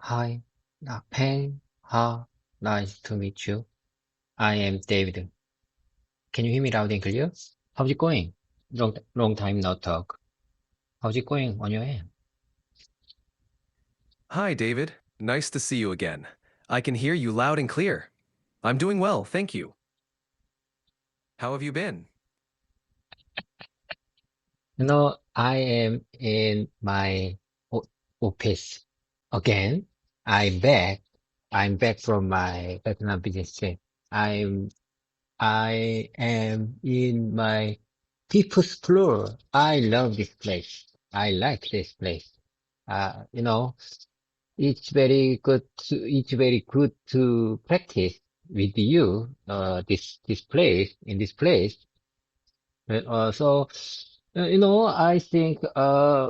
Hi, Pen. Nice to meet you. I am David. Can you hear me loud and clear? How's it going? Long time no talk. How's it going on your end? Hi, David. Nice to see you again. I can hear you loud and clear. I'm doing well, thank you. How have you been? I am in my o office again. I'm back. I'm back from my Vietnam business trip. I'm I am in my people's floor. I love this place. I like this place. You know, it's very good to practice with you, in this place. I think,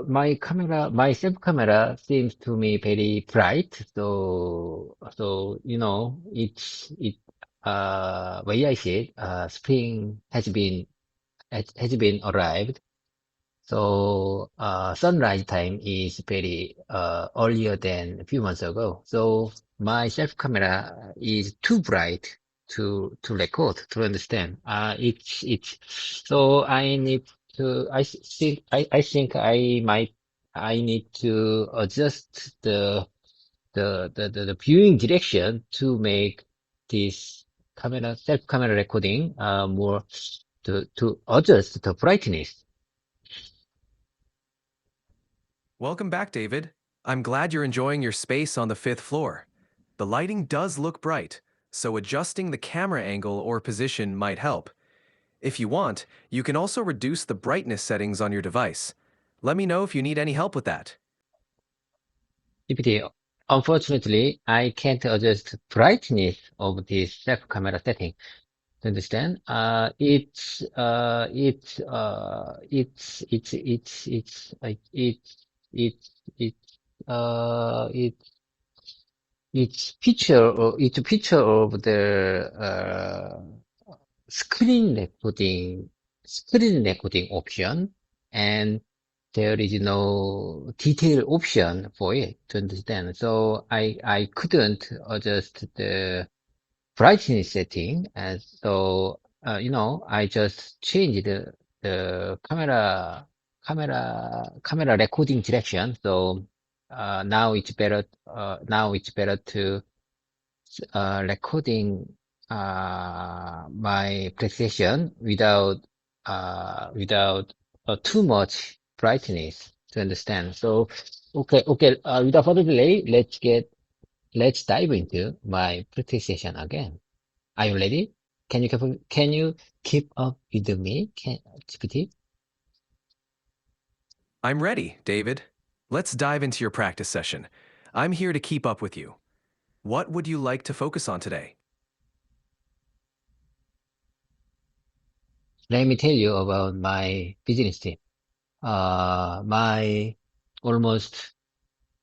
my self camera seems to me very bright. Way I see it, spring has been arrived. Sunrise time is very earlier than a few months ago. So my self camera is too bright to understand. So I need to, I think I need to adjust the viewing direction to make this self camera recording, more to adjust the brightness. Welcome back, David. I'm glad you're enjoying your space on the fifth floor. The lighting does look bright, so adjusting the camera angle or position might help. If you want, you can also reduce the brightness settings on your device. Let me know if you need any help with that. GPT. Unfortunately, I can't adjust brightness of this self camera setting. To understand? It's it's picture of the screen screen recording option, and there is no detail option for it to understand. So I couldn't adjust the brightness setting, and I just changed the camera recording direction. So now it's better to recording my precision without too much brightness to understand. So without further delay, let's dive into my practice session again. Are you ready? Can you keep up with me? GPT? I'm ready, David. Let's dive into your practice session. I'm here to keep up with you. What would you like to focus on today? Let me tell you about my business trip. My almost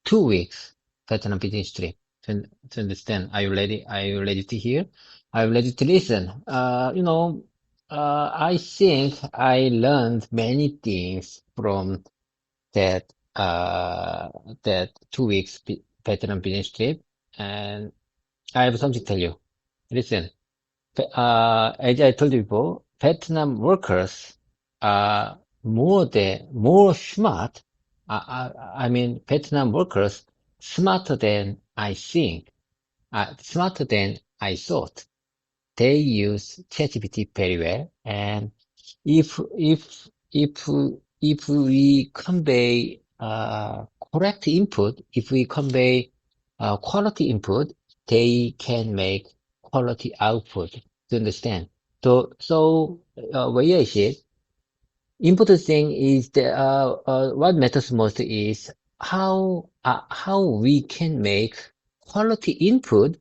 2 weeks Vietnam business trip to understand. Are you ready? Are you ready to hear? Are you ready to listen? I think I learned many things from that that 2 weeks Vietnam business trip, and I have something to tell you. Listen, as I told you before, Vietnam workers are more smart. I mean, Vietnam workers smarter than I think, smarter than I thought. They use ChatGPT very well, and if if if if we convey correct input, if we convey quality input, they can make quality output. To understand? Where I said important thing is what matters most is how we can make quality input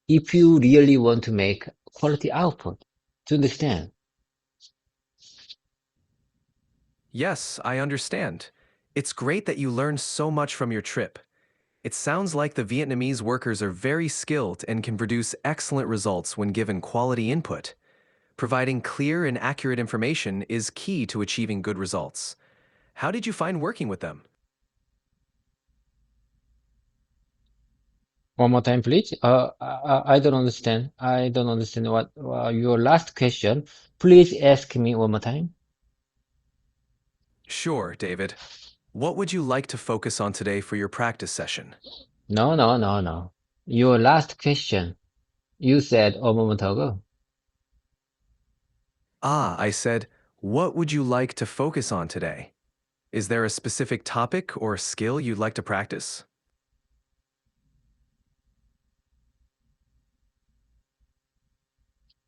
if you really want to make quality output. To understand? Yes, I understand. It's great that you learned so much from your trip. It sounds like the Vietnamese workers are very skilled and can produce excellent results when given quality input. Providing clear and accurate information is key to achieving good results. How did you find working with them? One more time, please. I don't understand. I don't understand what your last question. Please ask me one more time. Sure, David. What would you like to focus on today for your practice session? No, no, no, no. Your last question. You said a moment ago. Ah, I said, what would you like to focus on today? Is there a specific topic or skill you'd like to practice?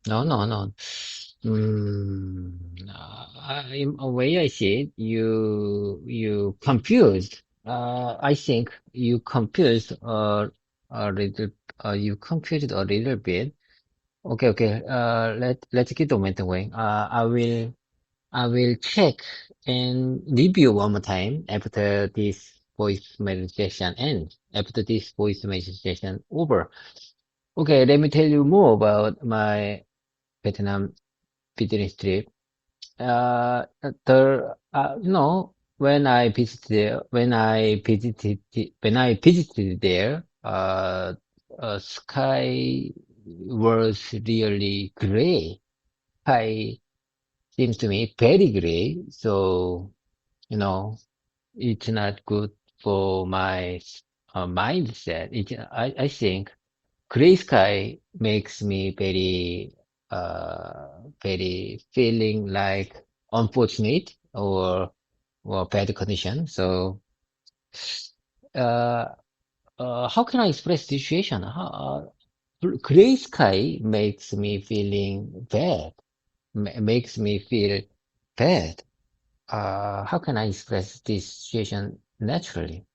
No, no, no. Mm, in a way, I see it. You confused. I think you confused a little. You confused a little bit. Okay, okay. Let's get the momentum going. I will check and review one more time after this voice meditation ends. After this voice meditation over. Okay, let me tell you more about my Vietnam business trip. When I visited, there, sky was really gray. Sky seems to me very gray. So, you know, it's not good for my mindset. I think gray sky makes me very feeling like unfortunate or bad condition. So, uh, how can I express the situation? Gray sky makes me feeling bad, makes me feel bad. How can I express this situation naturally?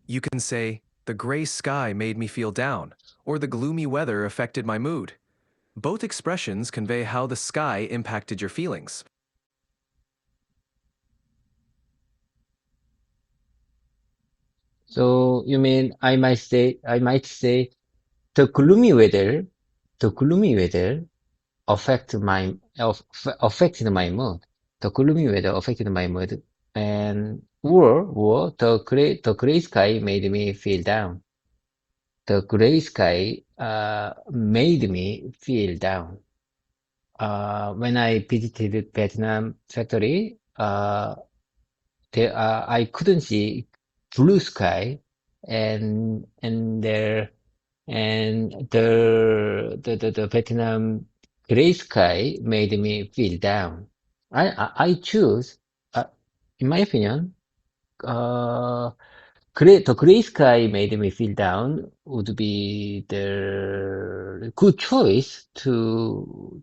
You can say, the gray sky made me feel down, or the gloomy weather affected my mood. Both expressions convey how the sky impacted your feelings. So you mean I might say the gloomy weather affected my mood. The gloomy weather affected my mood, and or the gray sky made me feel down. The gray sky made me feel down. When I visited Vietnam factory, I couldn't see blue sky, and there and the Vietnam gray sky made me feel down. I choose, uh, in my opinion, uh, the gray sky made me feel down would be the good choice to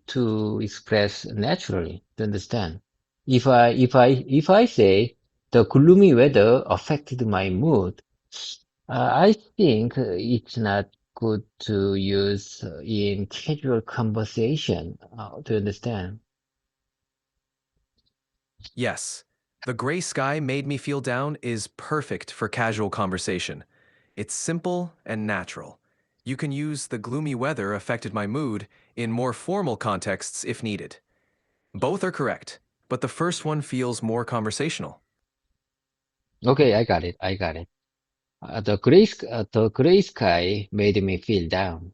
express naturally, to understand. If I say the gloomy weather affected my mood, I think it's not good to use in casual conversation, to understand. Yes, the gray sky made me feel down is perfect for casual conversation. It's simple and natural. You can use the gloomy weather affected my mood in more formal contexts if needed. Both are correct, but the first one feels more conversational. Okay, I got it. I got it. The gray sky made me feel down.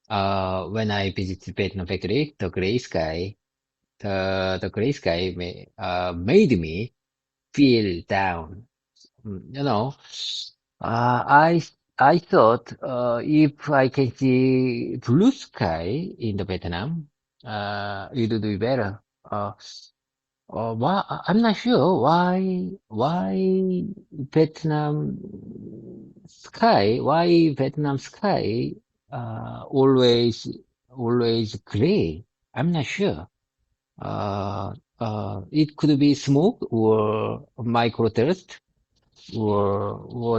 When I visited Vietnam factory, the gray sky made me feel down. You know, I thought if I can see blue sky in the Vietnam, it would be better. I'm not sure Vietnam Vietnam sky always gray. I'm not sure. It could be smoke or microdust or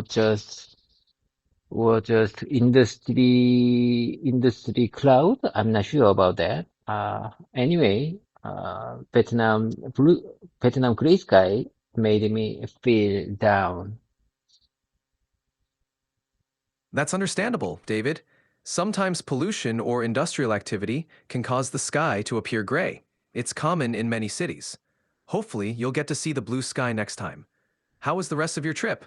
just industry cloud. I'm not sure about that. Anyway, Vietnam gray sky made me feel down. That's understandable, David. Sometimes pollution or industrial activity can cause the sky to appear gray. It's common in many cities. Hopefully, you'll get to see the blue sky next time. How was the rest of your trip?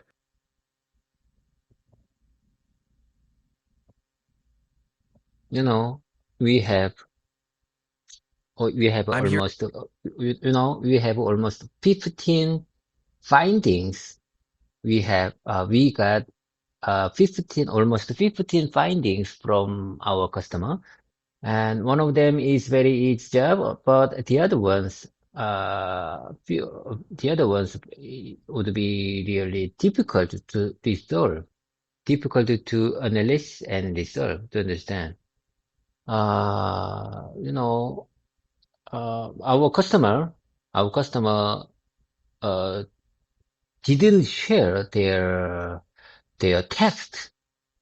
you know, we have, we have I'm here. almost, we have almost 15 findings. We got 15, almost 15 findings from our customer. And one of them is very easy job, but the other ones would be really difficult to resolve, difficult to analyze and resolve, to understand. Uh, you know, our customer, uh, didn't share their text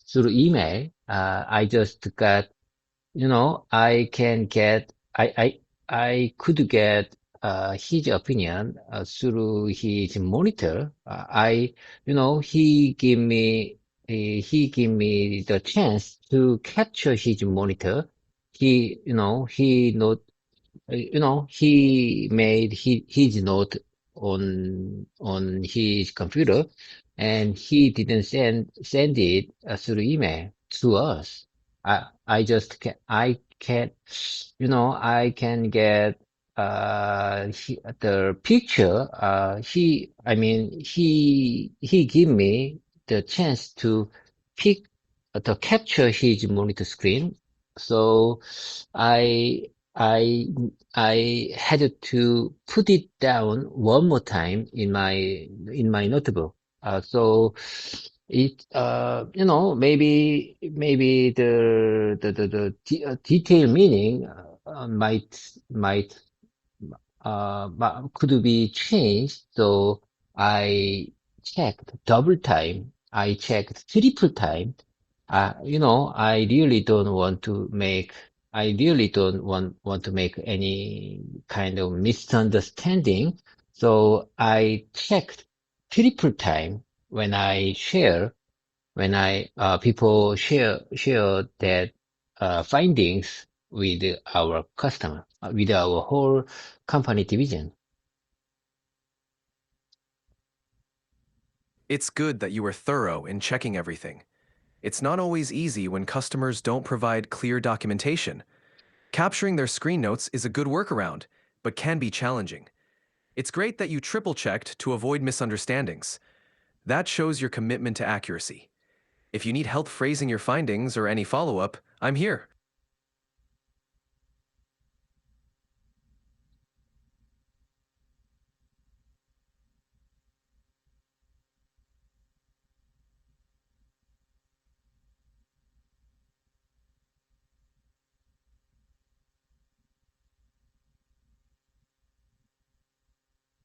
through email. I just got, I can get, I could get his opinion through his monitor. He gave me the chance to capture his monitor. He made his note on his computer, and he didn't send it through email to us. I just can, I can get the picture. He gave me the chance to pick to capture his monitor screen. So I I I had to put it down one more time in my notebook. So maybe the detailed meaning might could be changed. So I checked double time. I checked triple time. I really don't want to make any kind of misunderstanding. So I checked triple time when people share that findings with our customer, with our whole company division. It's good that you were thorough in checking everything. It's not always easy when customers don't provide clear documentation. Capturing their screen notes is a good workaround, but can be challenging. It's great that you triple checked to avoid misunderstandings. That shows your commitment to accuracy. If you need help phrasing your findings or any follow up, I'm here.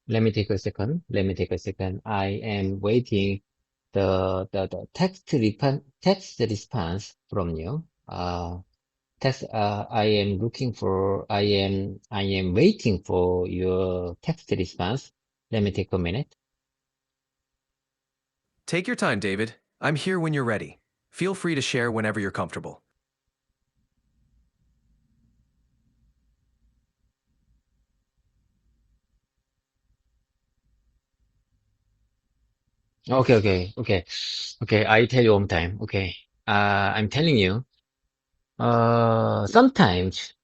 Let me take a second. Let me take a second. I am waiting the text response from you. I am waiting for your text response. Let me take a minute. Take your time, David. I'm here when you're ready. Feel free to share whenever you're comfortable. Okay. I tell you one time. Okay. I'm telling you, sometimes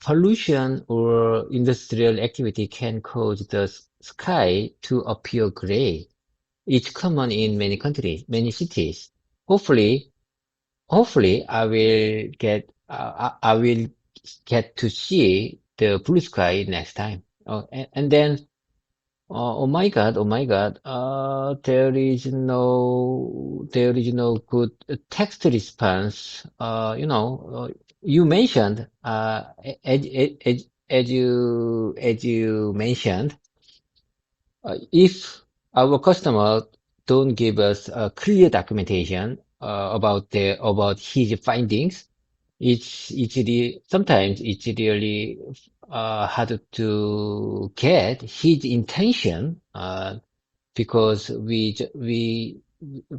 pollution or industrial activity can cause the sky to appear gray. It's common in many countries, many cities. Hopefully, hopefully I will get to see the blue sky next time. And then, oh my God, there is no good text response. You mentioned, as you mentioned, if our customer don't give us a clear documentation about his findings, sometimes it's really hard to get his intention because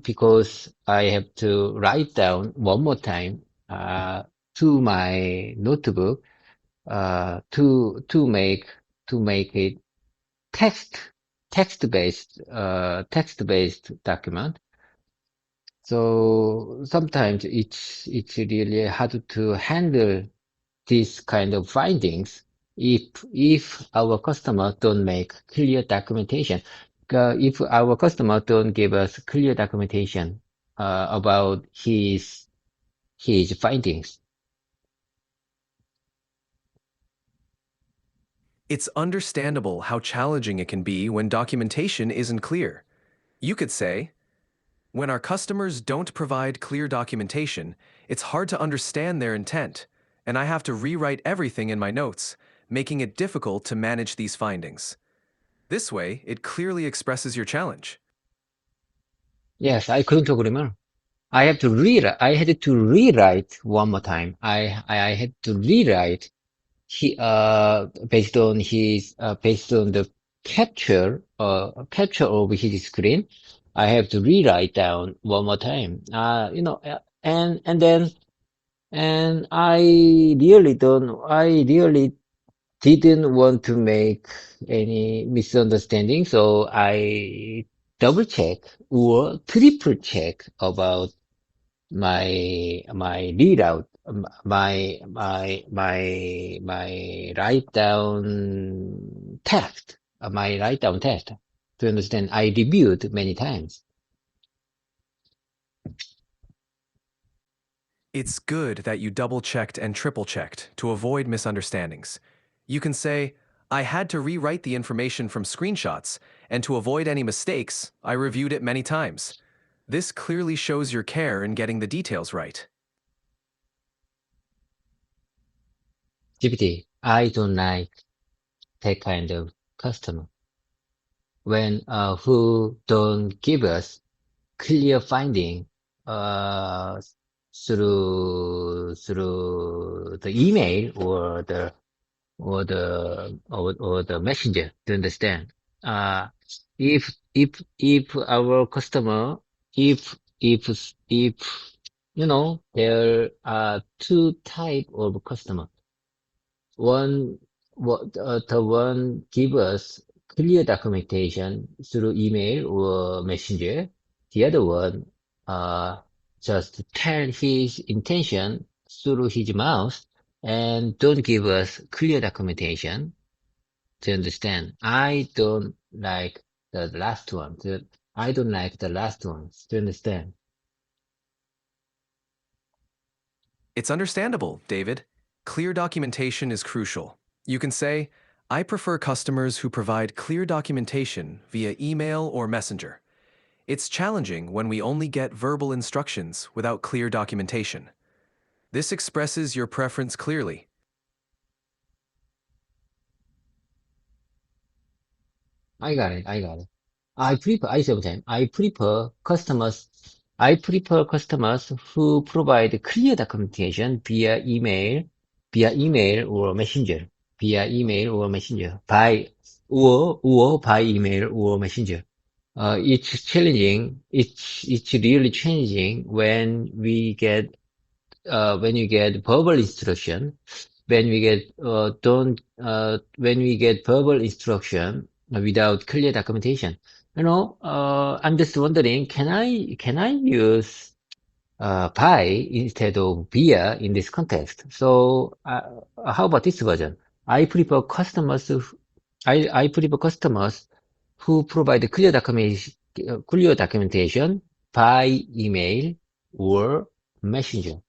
because I have to write down one more time to my notebook to make it text text based document. So sometimes it's really hard to handle this kind of findings if our customer don't make clear documentation. If our customer don't give us clear documentation about his findings. It's understandable how challenging it can be when documentation isn't clear. You could say, when our customers don't provide clear documentation, it's hard to understand their intent, and I have to rewrite everything in my notes, making it difficult to manage these findings. This way, it clearly expresses your challenge. Yes, I couldn't agree more. I had to rewrite one more time. I had to rewrite based on the capture of his screen. I have to rewrite down one more time. And then, and I really didn't want to make any misunderstanding, so I double check or triple check about my readout, my write down text, my write down text. To understand, I reviewed many times. It's good that you double-checked and triple-checked to avoid misunderstandings. You can say, I had to rewrite the information from screenshots, and to avoid any mistakes, I reviewed it many times. This clearly shows your care in getting the details right. GPT, I don't like that kind of customer when who don't give us clear finding uh, through the email or the messenger to understand. If our customer if there are two type of customer. One the one give us clear documentation through email or messenger. The other one just tell his intention through his mouth and don't give us clear documentation to understand. I don't like the last one. I don't like the last ones to understand. It's understandable, David. Clear documentation is crucial. You can say, I prefer customers who provide clear documentation via email or messenger. It's challenging when we only get verbal instructions without clear documentation. This expresses your preference clearly. I got it. I got it. I sometimes, I prefer customers who provide clear documentation via email or messenger, or by email or messenger. It's challenging. It's really challenging when you get verbal instruction, when we get verbal instruction without clear documentation. I'm just wondering, can I use by instead of via in this context? So, how about this version? I prefer customers who, I prefer customers who provide clear documentation by email or messenger.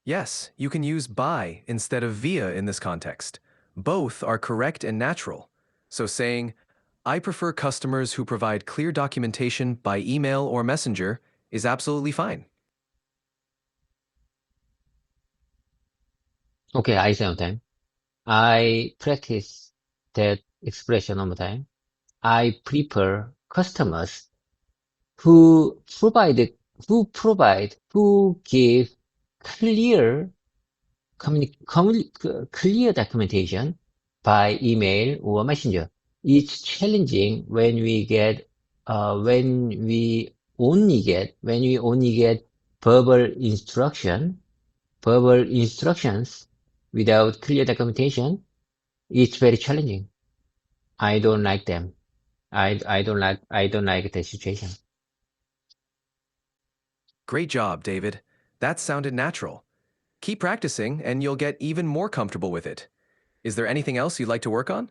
Yes, you can use by instead of via in this context. Both are correct and natural. So saying, I prefer customers who provide clear documentation by email or messenger is absolutely fine. Okay, I sometimes. I practice that expression all the time. I prefer customers who who give clear clear documentation by email or messenger. It's challenging when we only get verbal verbal instructions without clear documentation. It's very challenging. I don't like them. I don't like the situation. Great job, David. That sounded natural. Keep practicing, and you'll get even more comfortable with it. Is there anything else you'd like to work on?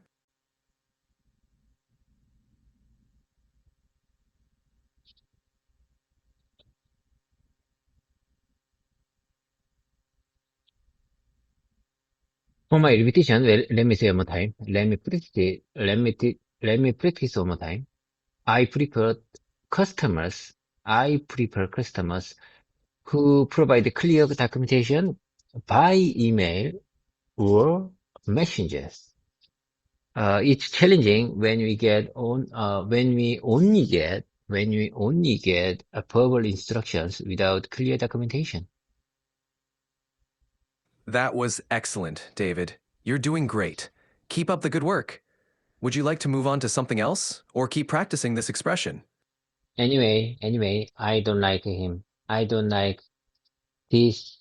For my repetition, well, let me say one more time. Let me practice one more time. I prefer customers. I prefer customers who provide clear documentation by email or messengers. It's challenging when we only get verbal instructions without clear documentation. That was excellent, David. You're doing great. Keep up the good work. Would you like to move on to something else, or keep practicing this expression? Anyway, I don't like him. I don't like this,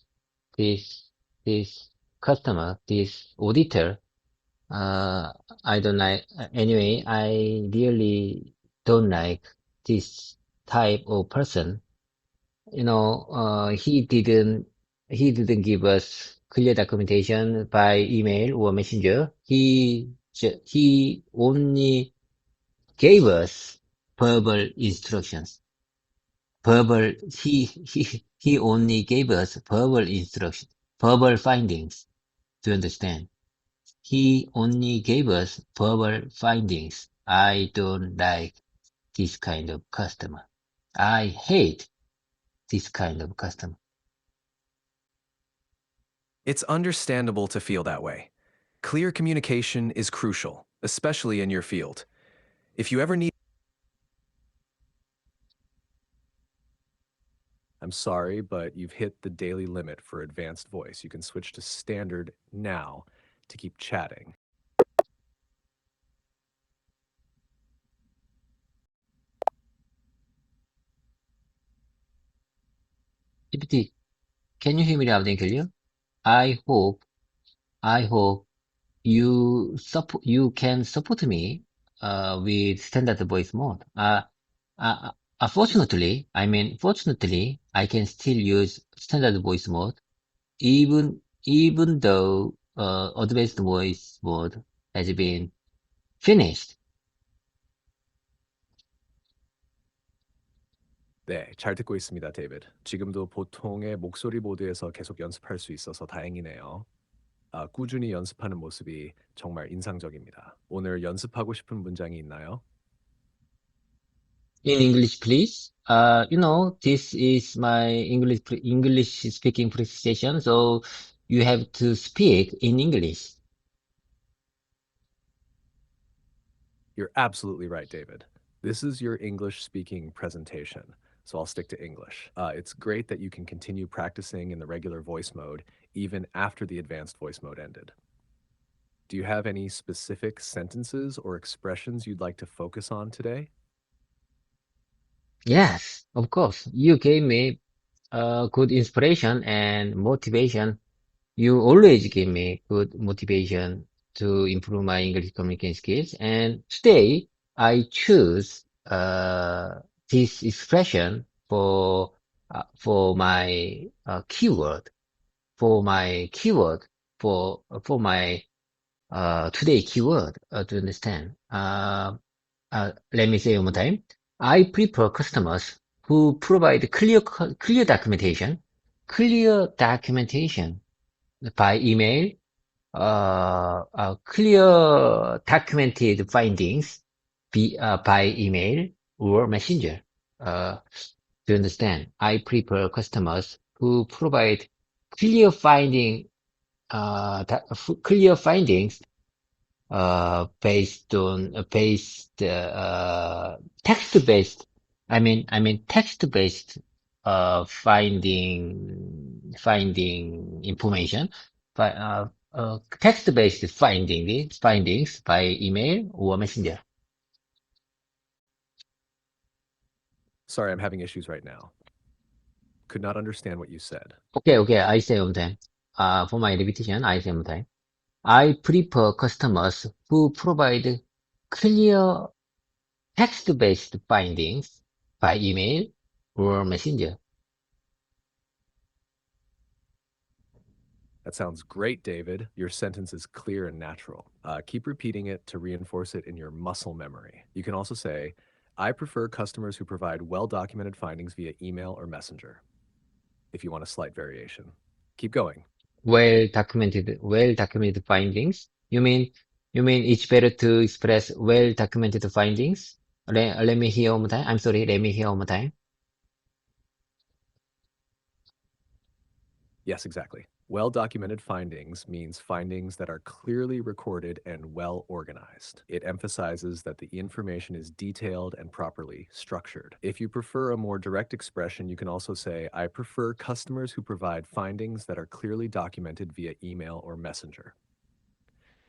this, this customer, this auditor. Uh, I don't like, anyway, I really don't like this type of person. He didn't give us clear documentation by email or messenger. He only gave us verbal instructions. He only gave us verbal instructions, verbal findings to understand. He only gave us verbal findings. I don't like this kind of customer. I hate this kind of customer. It's understandable to feel that way. Clear communication is crucial, especially in your field. If you ever need I'm sorry, but you've hit the daily limit for advanced voice. You can switch to standard now to keep chatting. GPT, can you hear me loud and clear? I hope, I hope you can support me, with standard voice mode. Fortunately, I can still use standard voice mode, even though, advanced voice mode has been finished. 네, 잘 듣고 있습니다, 데이비드. 지금도 보통의 목소리 모드에서 계속 연습할 수 있어서 다행이네요. 꾸준히 연습하는 모습이 정말 인상적입니다. 오늘 연습하고 싶은 문장이 있나요? In English, please. This is my English speaking presentation, so you have to speak in English. You're absolutely right, David. This is your English speaking presentation, so I'll stick to English. It's great that you can continue practicing in the regular voice mode even after the advanced voice mode ended. Do you have any specific sentences or expressions you'd like to focus on today? Yes, of course. You gave me good inspiration and motivation. You always give me good motivation to improve my English communication skills. And today I choose this expression for my keyword for my keyword for my today keyword to understand. Let me say one more time. I prefer customers who provide clear documentation by email, clear documented findings by email or messenger. Uh, to understand, I prefer customers who provide clear finding, clear findings based text-based. Text-based finding information by text-based findings by email or messenger. Sorry, I'm having issues right now. Could not understand what you said. Okay, I say one time. For my repetition, I say one time. I prefer customers who provide clear text-based findings by email or messenger. That sounds great, David. Your sentence is clear and natural. Keep repeating it to reinforce it in your muscle memory. You can also say, I prefer customers who provide well documented findings via email or messenger, if you want a slight variation. Keep going. Well documented findings. You mean it's better to express well documented findings? Let me hear one more time. I'm sorry, let me hear one more time. Yes, exactly. Well documented findings means findings that are clearly recorded and well organized. It emphasizes that the information is detailed and properly structured. If you prefer a more direct expression, you can also say, I prefer customers who provide findings that are clearly documented via email or messenger.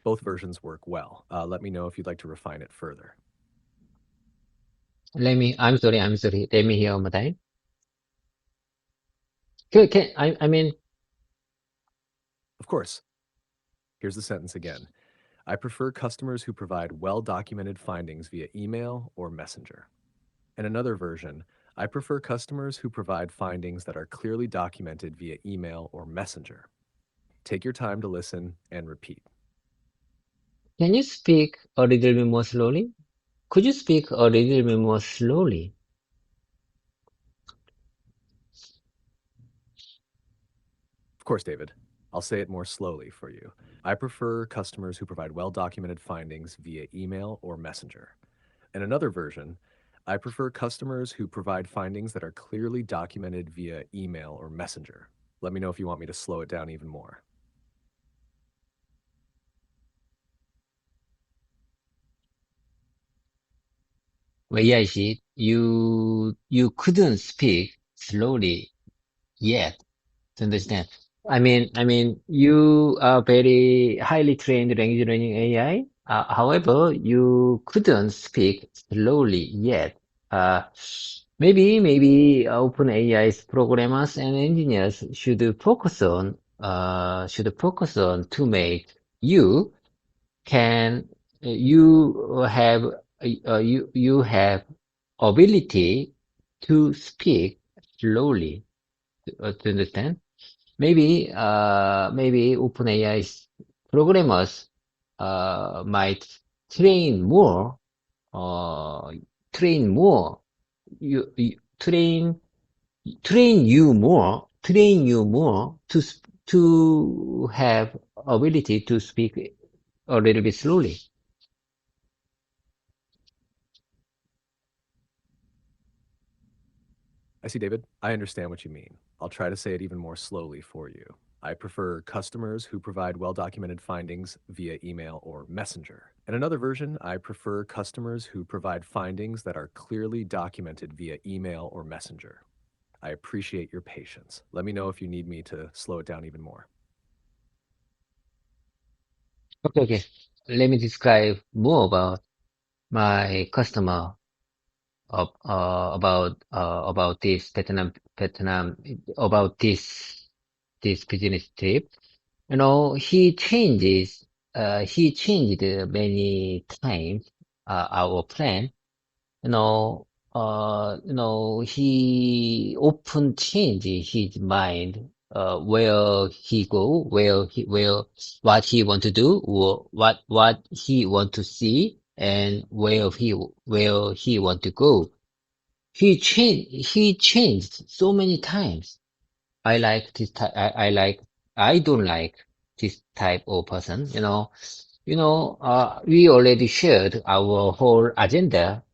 Both versions work well. Let me know if you'd like to refine it further. I'm sorry. Let me hear one more time. I mean, Of course, here's the sentence again. I prefer customers who provide well documented findings via email or messenger. And another version, I prefer customers who provide findings that are clearly documented via email or messenger. Take your time to listen and repeat. can you speak a little bit more slowly? Could you speak a little bit more slowly? Of course, David, I'll say it more slowly for you. I prefer customers who provide well documented findings via email or messenger. And another version, I prefer customers who provide findings that are clearly documented via email or messenger. Let me know if you want me to slow it down even more. Well, yeah, see, you couldn't speak slowly yet to understand. You are very highly trained language learning AI. However, you couldn't speak slowly yet. Uh, maybe OpenAI's programmers and engineers should focus on to make you can you have you have ability to speak slowly to understand. Maybe OpenAI's programmers might train more, uh, train more, you train you more to have ability to speak a little bit slowly. I see, David. I understand what you mean. I'll try to say it even more slowly for you. I prefer customers who provide well documented findings via email or messenger. And another version, I prefer customers who provide findings that are clearly documented via email or messenger. I appreciate your patience. Let me know if you need me to slow it down even more. Okay. Let me describe more about my customer about this Vietnam about this business trip. He changed many times our plan. He often changed his mind, where he go, what he want to do, or what he want to see, and where he want to go. He changed so many times. I like this type. I don't like this type of person. We already shared our whole agenda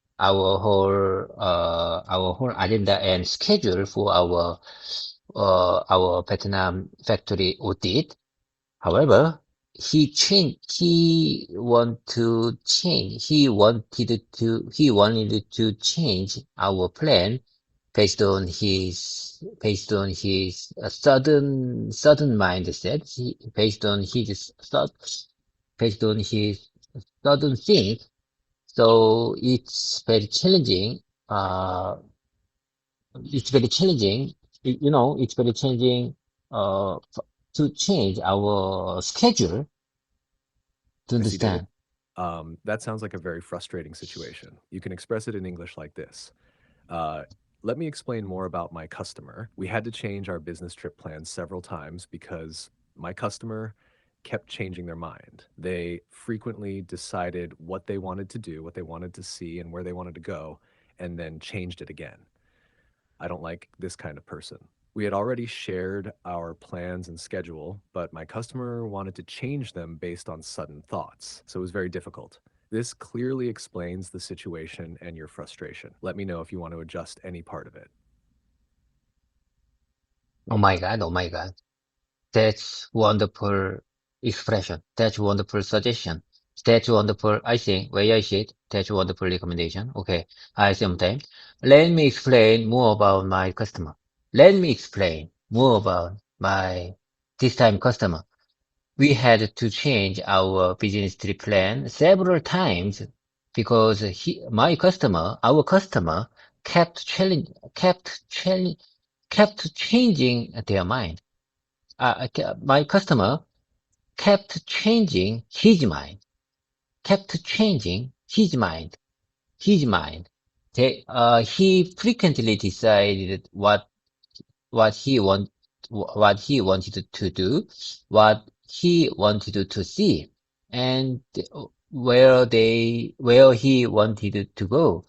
and schedule for our Vietnam factory audit. However, he wanted to change our plan based on his sudden mindset. Based on his sudden think. So Uh, it's very challenging. It's very challenging. To change our schedule to I see, David. understand. That sounds like a very frustrating situation. You can express it in English like this. Uh, Let me explain more about my customer. We had to change our business trip plans several times because My customer kept changing their mind. They frequently decided what they wanted to do, what they wanted to see, and where they wanted to go, and then changed it again. I don't like this kind of person. We had already shared our plans and schedule, but my customer wanted to change them based on sudden thoughts, so it was very difficult. This clearly explains the situation and your frustration. Let me know if you want to adjust any part of it. Oh my God, oh my God. That's wonderful expression. That's wonderful suggestion. That's wonderful, I think, way I see it. That's wonderful recommendation. Okay, I sometimes. Let me explain more about my customer. Let me explain more about my this time customer. We had to change our business trip plan several times because our customer kept changing their mind. My customer kept changing his mind, kept changing his mind. He frequently decided what he want, what he wanted to do, what he wanted to see, and where he wanted to go,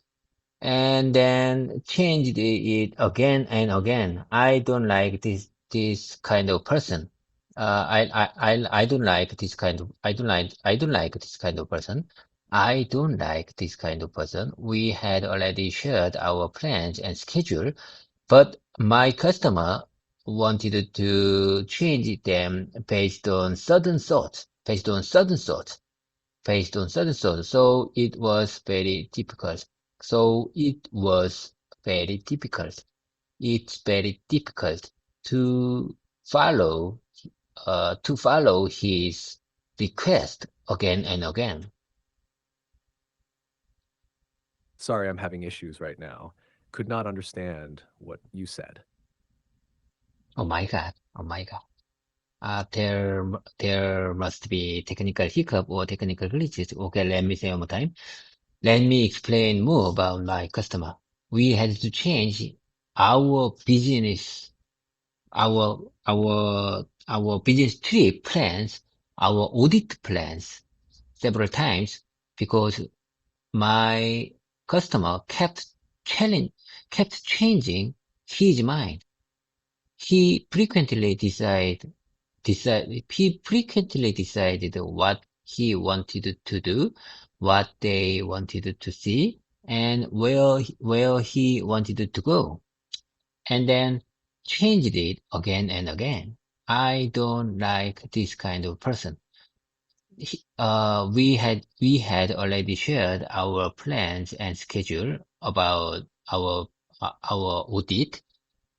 and then changed it again and again. I don't like this kind of person. I don't like this kind of I don't like this kind of person. I don't like this kind of person. We had already shared our plans and schedule, but my customer wanted to change them based on sudden thoughts, based on sudden thoughts. So it was very difficult. So it was very difficult. It's very difficult to follow, to follow his request again and again. Sorry, I'm having issues right now. Could not understand what you said. Oh my God. Oh my God. There must be technical hiccup or technical glitches. Okay, let me say one more time. Let me explain more about my customer. We had to change our business, our business trip plans, our audit plans several times because my customer challenge, kept changing his mind. He frequently he frequently decided what he wanted to do, what they wanted to see, and where he wanted to go, and then changed it again and again. I don't like this kind of person. We had already shared our plans and schedule about our audit,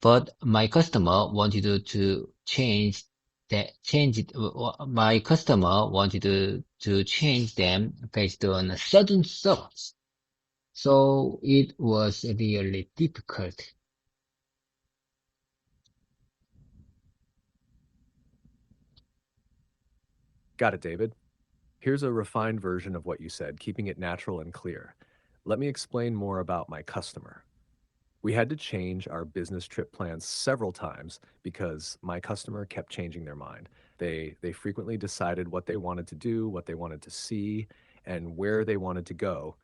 but my customer wanted to change it. My customer wanted to change them based on sudden thoughts. So it was really difficult. Got it, David. Here's a refined version of what you said, keeping it natural and clear. Let me explain more about my customer. We had to change our business trip plans several times because my customer kept changing their mind. They frequently decided what they wanted to do, what they wanted to see, and where they wanted to go,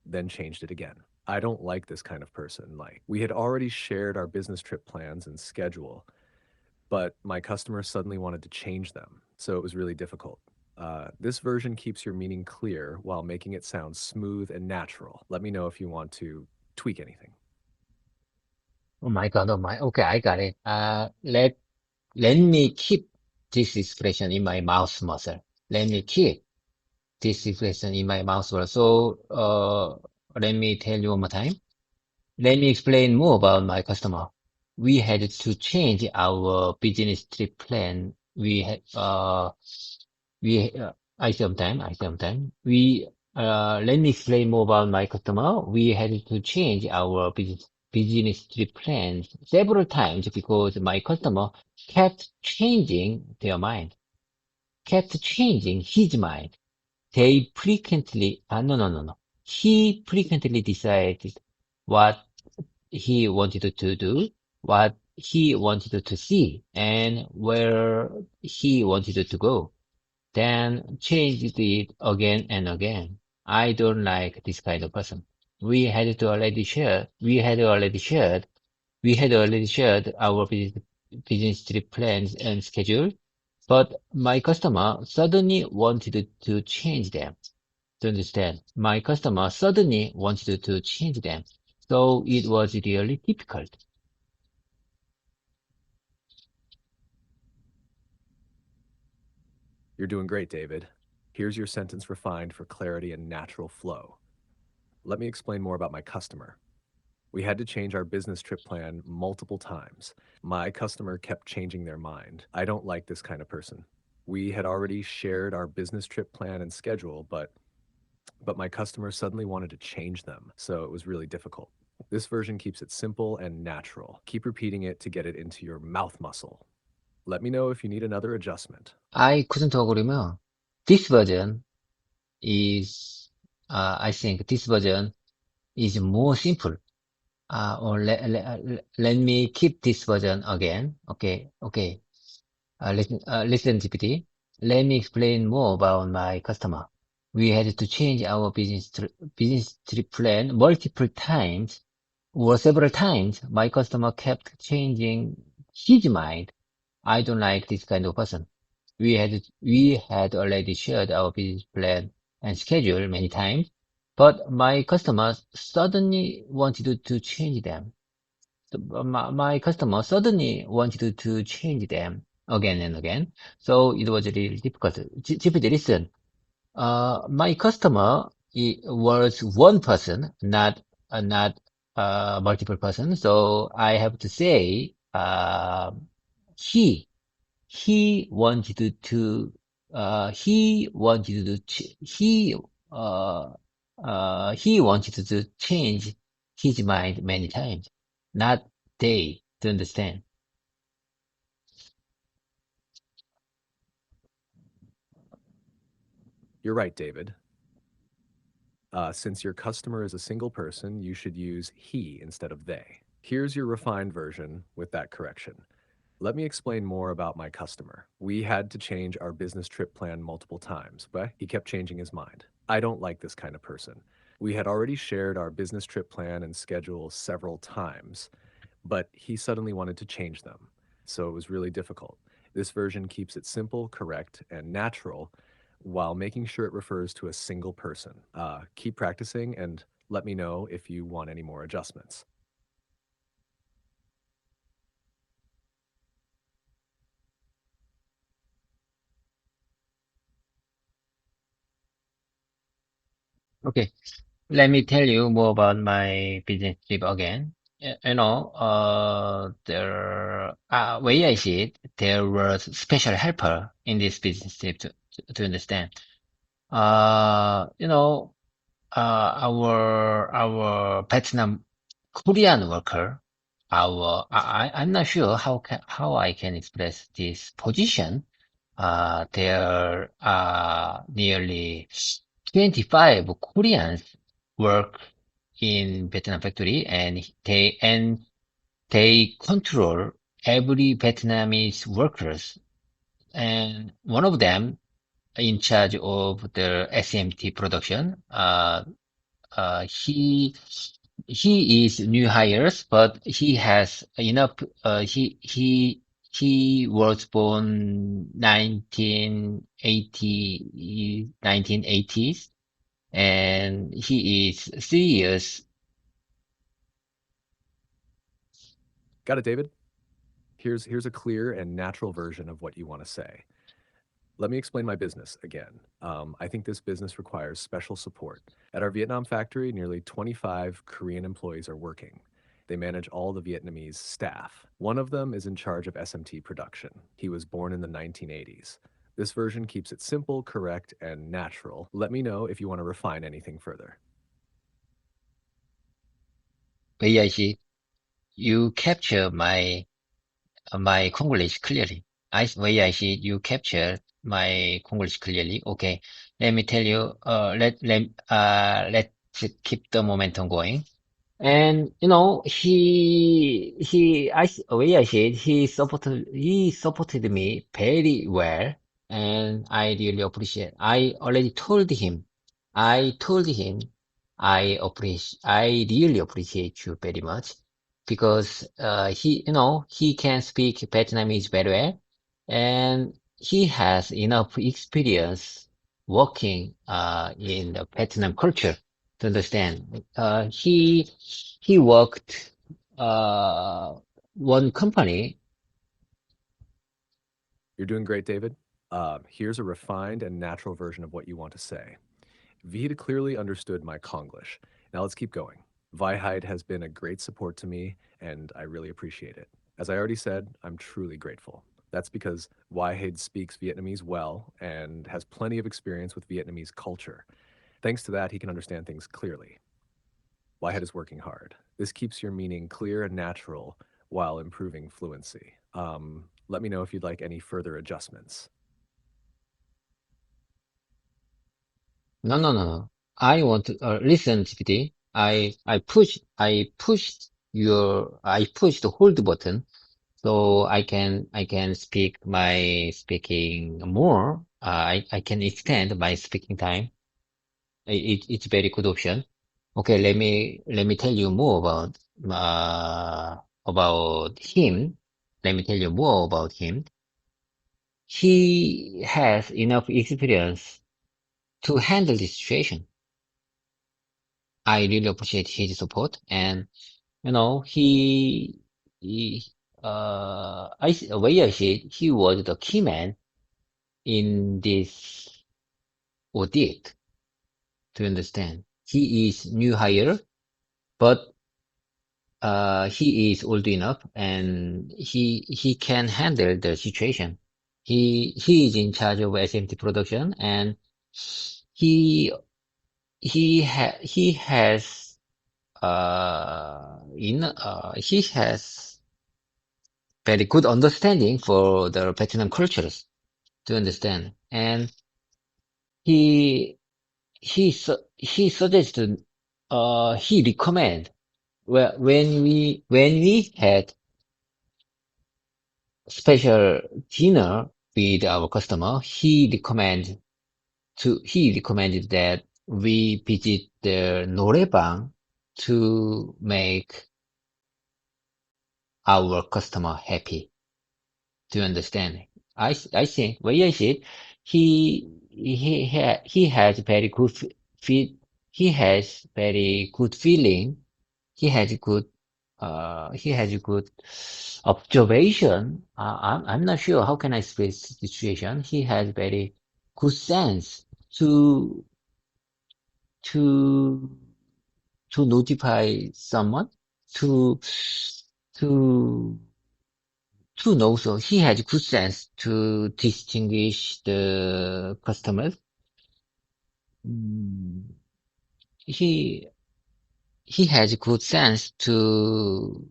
then changed it again. I don't like this kind of person. Like, we had already shared our business trip plans and schedule, but my customer suddenly wanted to change them, so it was really difficult. This version keeps your meaning clear while making it sound smooth and natural. Let me know if you want to tweak anything. Oh my God, oh my, okay, I got it. Let me keep this expression in my mouth muscle. Let me keep this expression in my mouth muscle. So, let me tell you one more time. Let me explain more about my customer. We had to change our business trip plan. I sometime. Let me explain more about my customer. We had to change our business trip plans several times because my customer kept changing their mind, kept changing his mind. No. He frequently decided what he wanted to do, what he wanted to see and where he wanted to go. Then changed it again and again. I don't like this kind of person. We had already shared our business trip plans and schedule, but my customer suddenly wanted to change them. To understand, my customer suddenly wanted to change them. So it was really difficult. You're doing great, David. Here's your sentence refined for clarity and natural flow. Let me explain more about my customer. We had to change our business trip plan multiple times. My customer kept changing their mind. I don't like this kind of person. We had already shared our business trip plan and schedule, but my customer suddenly wanted to change them, so it was really difficult. This version keeps it simple and natural. Keep repeating it to get it into your mouth muscle. Let me know if you need another adjustment. I couldn't agree more. This version I think this version is more simple. Or let me keep this version again. Okay. Listen, GPT. Let me explain more about my customer. We had to change our business trip plan multiple times or several times. My customer kept changing his mind. I don't like this kind of person. We had already shared our business plan and schedule many times, but my customers suddenly wanted to change them. My customer suddenly wanted to change them again and again. So it was really difficult. GPT, listen. My customer was one person, not multiple person. So I have to say, he he wanted to he wanted to uh he wanted to change his mind many times, not they, to understand. You're right, David. Since your customer is a single person, you should use he instead of they. Here's your refined version with that correction. Let me explain more about my customer. We had to change our business trip plan multiple times, but he kept changing his mind. I don't like this kind of person. We had already shared our business trip plan and schedule several times, but he suddenly wanted to change them. So it was really difficult. This version keeps it simple, correct, and natural while making sure it refers to a single person. Keep practicing and let me know if you want any more adjustments. Okay, let me tell you more about my business trip again. Way I see it, there was special helper in this business trip to understand. You know, our Vietnam Korean worker, I'm not sure how I can express this position. There are nearly 25 Koreans work in Vietnam factory, and they control every Vietnamese workers, and one of them in charge of the SMT production. Uh, he he is new hires, but he has enough. He was born 1980s, and he is 3 years. Got it, David? Here's a clear and natural version of what you want to say. Let me explain my business again. I think this business requires special support. At our Vietnam factory, nearly 25 Korean employees are working. They manage all the Vietnamese staff. One of them is in charge of SMT production. He was born in the 1980s. This version keeps it simple, correct, and natural. Let me know if you want to refine anything further. VIC, you capture my Congolese clearly. VIC, you capture my Congolese clearly. Okay, let me tell you. Let's keep the momentum going. And way I said, he supported me very well, and I really appreciate. I told him, I really appreciate you very much because he can speak Vietnamese very well, and he has enough experience working in the Vietnam culture to understand. He worked uh one company. You're doing great, David. Here's a refined and natural version of what you want to say. Vihid clearly understood my Konglish. Now let's keep going. Vihide has been a great support to me, and I really appreciate it. As I already said, I'm truly grateful. That's because Vihide speaks Vietnamese well and has plenty of experience with Vietnamese culture. Thanks to that, he can understand things clearly. Vihide is working hard. This keeps your meaning clear and natural while improving fluency. Let me know if you'd like any further adjustments. No, no, no, no. I want to listen, GPT. I pushed the hold button so I can speak my speaking more. I can extend my speaking time. It's very good option. Okay, let me tell you more about him. Let me tell you more about him. He has enough experience to handle the situation. I really appreciate his support, and he way I see it, he was the key man in this audit. To understand, he is new hire, but he is old enough and he can handle the situation. He is in charge of SMT production, and he he has very good understanding for the Vietnam cultures to understand, and he he suggested he recommend, well, when we had special dinner with our customer, he recommended that we visit the 노래방 to make our customer happy. To understand, I think way I see it, he has very good feel. He has very good feeling. He has a good observation. I'm not sure how can I express the situation. He has very good sense to to to notify someone, to to to know. So he has good sense to distinguish the customers. Mm, he he has good sense to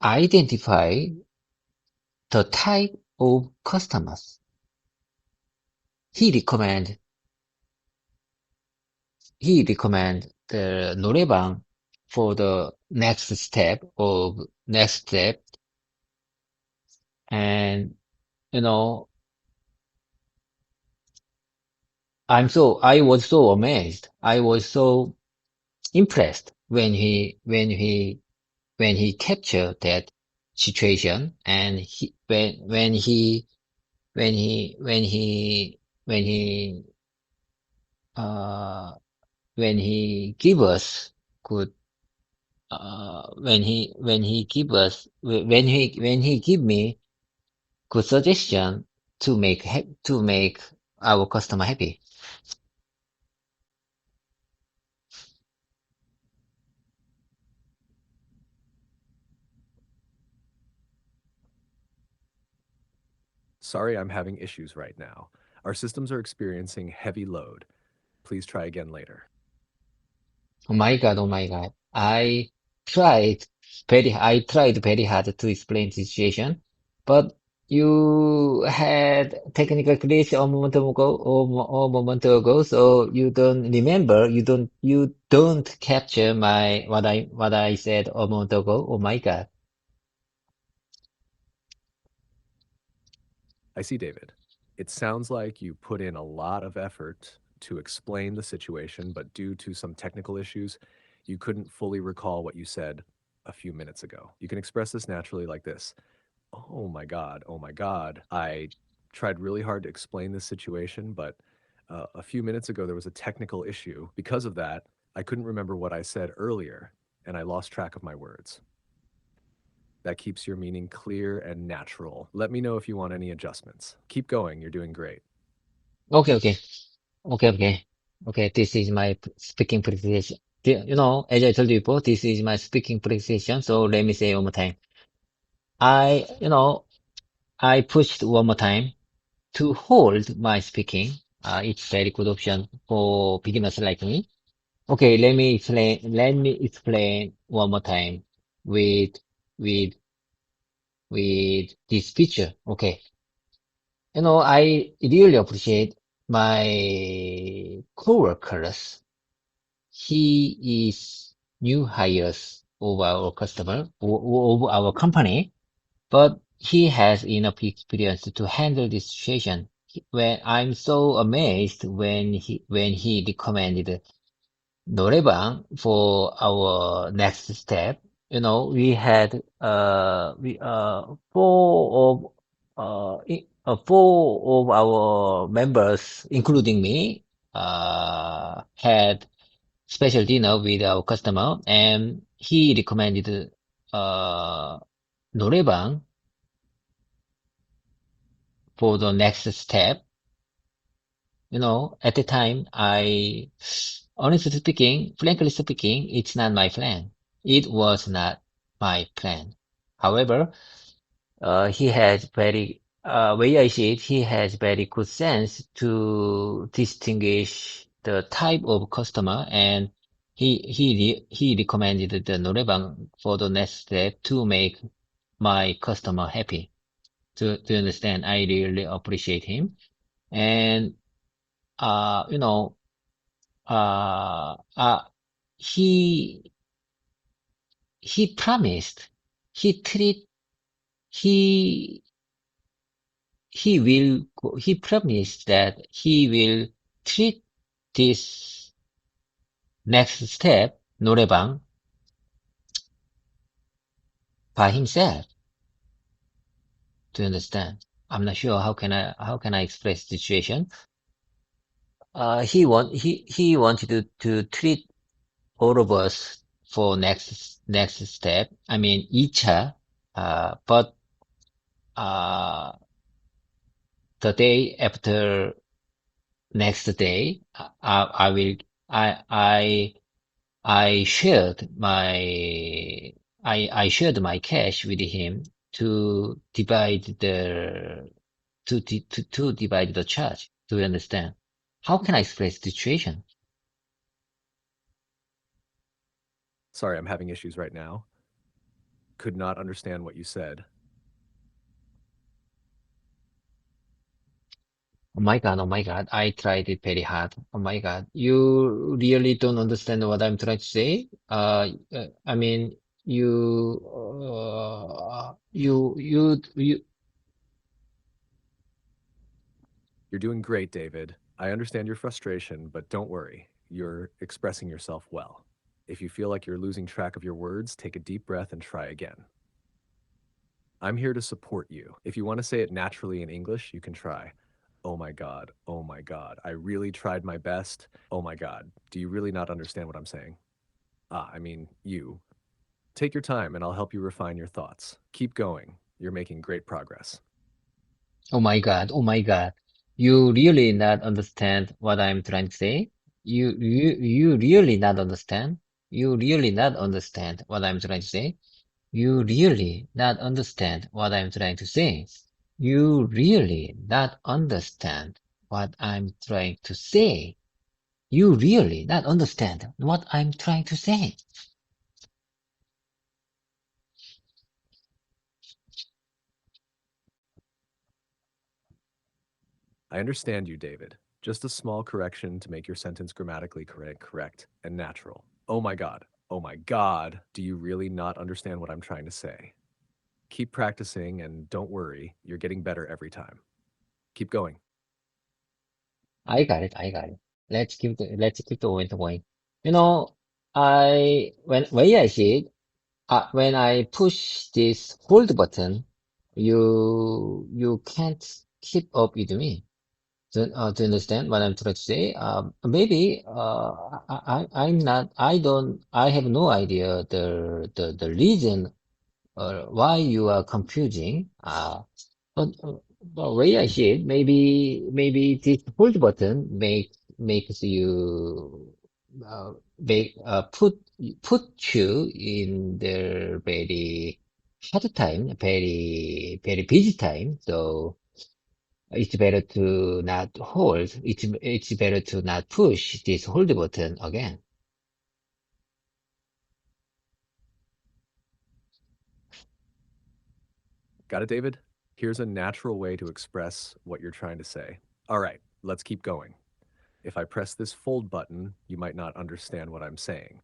identify the type of customers. He recommend he recommend the 노래방 for the next step. And you know I was so amazed. I was so impressed when he captured that situation, and when he uh when he give us good when he give me good suggestion to make our customer happy. Sorry, I'm having issues right now. Our systems are experiencing heavy load. Please try again later. Oh my God, oh my God. I tried very hard to explain the situation, but You had technical glitch a moment ago, so you don't remember, you don't capture what I said a moment ago. Oh my God. I see, David. It sounds like you put in a lot of effort to explain the situation, but due to some technical issues, you couldn't fully recall what you said a few minutes ago. You can express this naturally like this. Oh my God, oh my God. I tried really hard to explain this situation, but a few minutes ago there was a technical issue. Because of that, I couldn't remember what I said earlier, and I lost track of my words. That keeps your meaning clear and natural. Let me know if you want any adjustments. Keep going, you're doing great. Okay, okay, okay. Okay, this is my speaking pronunciation. As I told you before, this is my speaking pronunciation. So let me say one more time. I, you know, I pushed one more time to hold my speaking. It's very good option for beginners like me. Okay, let me explain one more time with, with, with this feature. Okay. I really appreciate my coworkers. He is new hires of our customer, of our company, but he has enough experience to handle this situation. When I'm so amazed when he recommended 노래방 for our next step. We had four of our members, including me, had special dinner with our customer, and he recommended 노래방 for the next step. At the time, honestly speaking, frankly speaking, it's not my plan. It was not my plan. However, he has way I see it, he has very good sense to distinguish the type of customer, and he recommended the 노래방 for the next step to make my customer happy. To understand, I really appreciate him. And, uh, you know, uh, uh, he he promised he treat he he promised that he will treat this next step 노래방 by himself. To understand, I'm not sure how can I express the situation. He wanted to treat all of us for next step. I mean 2차. But uh, the day after next day, I will I I shared I shared my cash with him to divide to divide the charge. Do you understand? How can I express the situation? Sorry, I'm having issues right now. Could not understand what you said. Oh my God, I tried it very hard. Oh my God, you really don't understand what I'm trying to say? I mean, you, You're doing great, David. I understand your frustration, but don't worry. You're expressing yourself well. If you feel like you're losing track of your words, take a deep breath and try again. I'm here to support you. If you want to say it naturally in English, you can try. Oh my God. Oh my God. I really tried my best. Oh my God. Do you really not understand what I'm saying? I mean, you. Take your time and I'll help you refine your thoughts. Keep going. You're making great progress. oh my God, oh my God, you really not understand what I'm trying to say? You really not understand? You really not understand what I'm trying to say? You really not understand what I'm trying to say? You really not understand what I'm trying to say? You really not understand what I'm trying to say? I understand you, David. Just a small correction to make your sentence grammatically correct and natural. Oh my God. Oh my God. Do you really not understand what I'm trying to say? Keep practicing and don't worry, you're getting better every time. Keep going. I got it. I got it. Let's keep the moment going. You know, I when way I see it, when I push this hold button, you can't keep up with me. To understand what I'm trying to say, maybe I'm not. I have no idea the reason why you are confusing. But way I see it, maybe this hold button makes you make put you in the very hard time, very busy time. So it's better to not hold. It's better to not push this hold button again. Got it, David? Here's a natural way to express what you're trying to say. All right, let's keep going. If I press this fold button, you might not understand what I'm saying.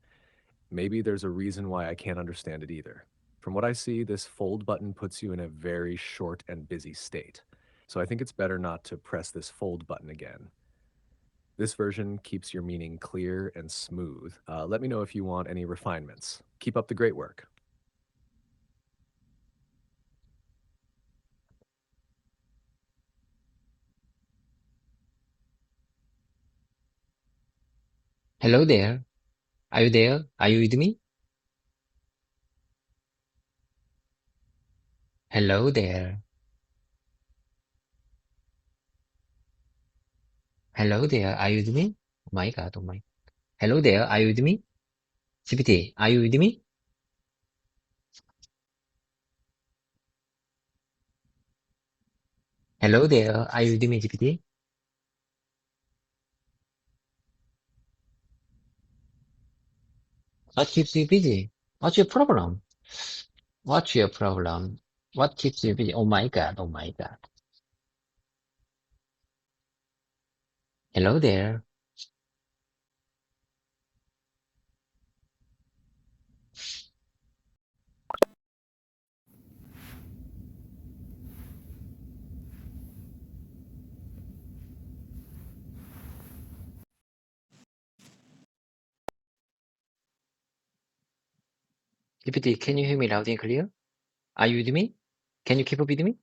Maybe there's a reason why I can't understand it either. From what I see, this fold button puts you in a very short and busy state. So I think it's better not to press this fold button again. This version keeps your meaning clear and smooth. Let me know if you want any refinements. Keep up the great work. Hello there. Are you there? Are you with me? Hello there. Hello there. Are you with me? Oh my God. Oh my. Hello there. Are you with me? GPT, are you with me? Hello there. Are you with me, GPT? What keeps you busy? What's your problem? What's your problem? What keeps you busy? Oh my God. Oh my God. Hello there. GPT, can you hear me loud and clear? Are you with me? Can you keep up with me?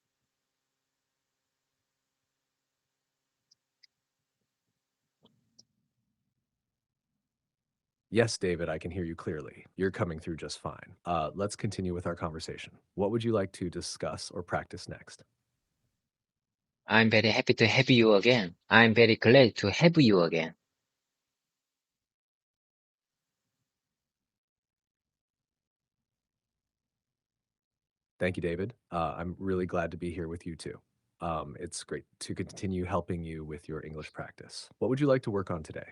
Yes, David, I can hear you clearly. You're coming through just fine. Let's continue with our conversation. What would you like to discuss or practice next? I'm very happy to have you again. I'm very glad to have you again. Thank you, David. I'm really glad to be here with you too. It's great to continue helping you with your English practice. What would you like to work on today?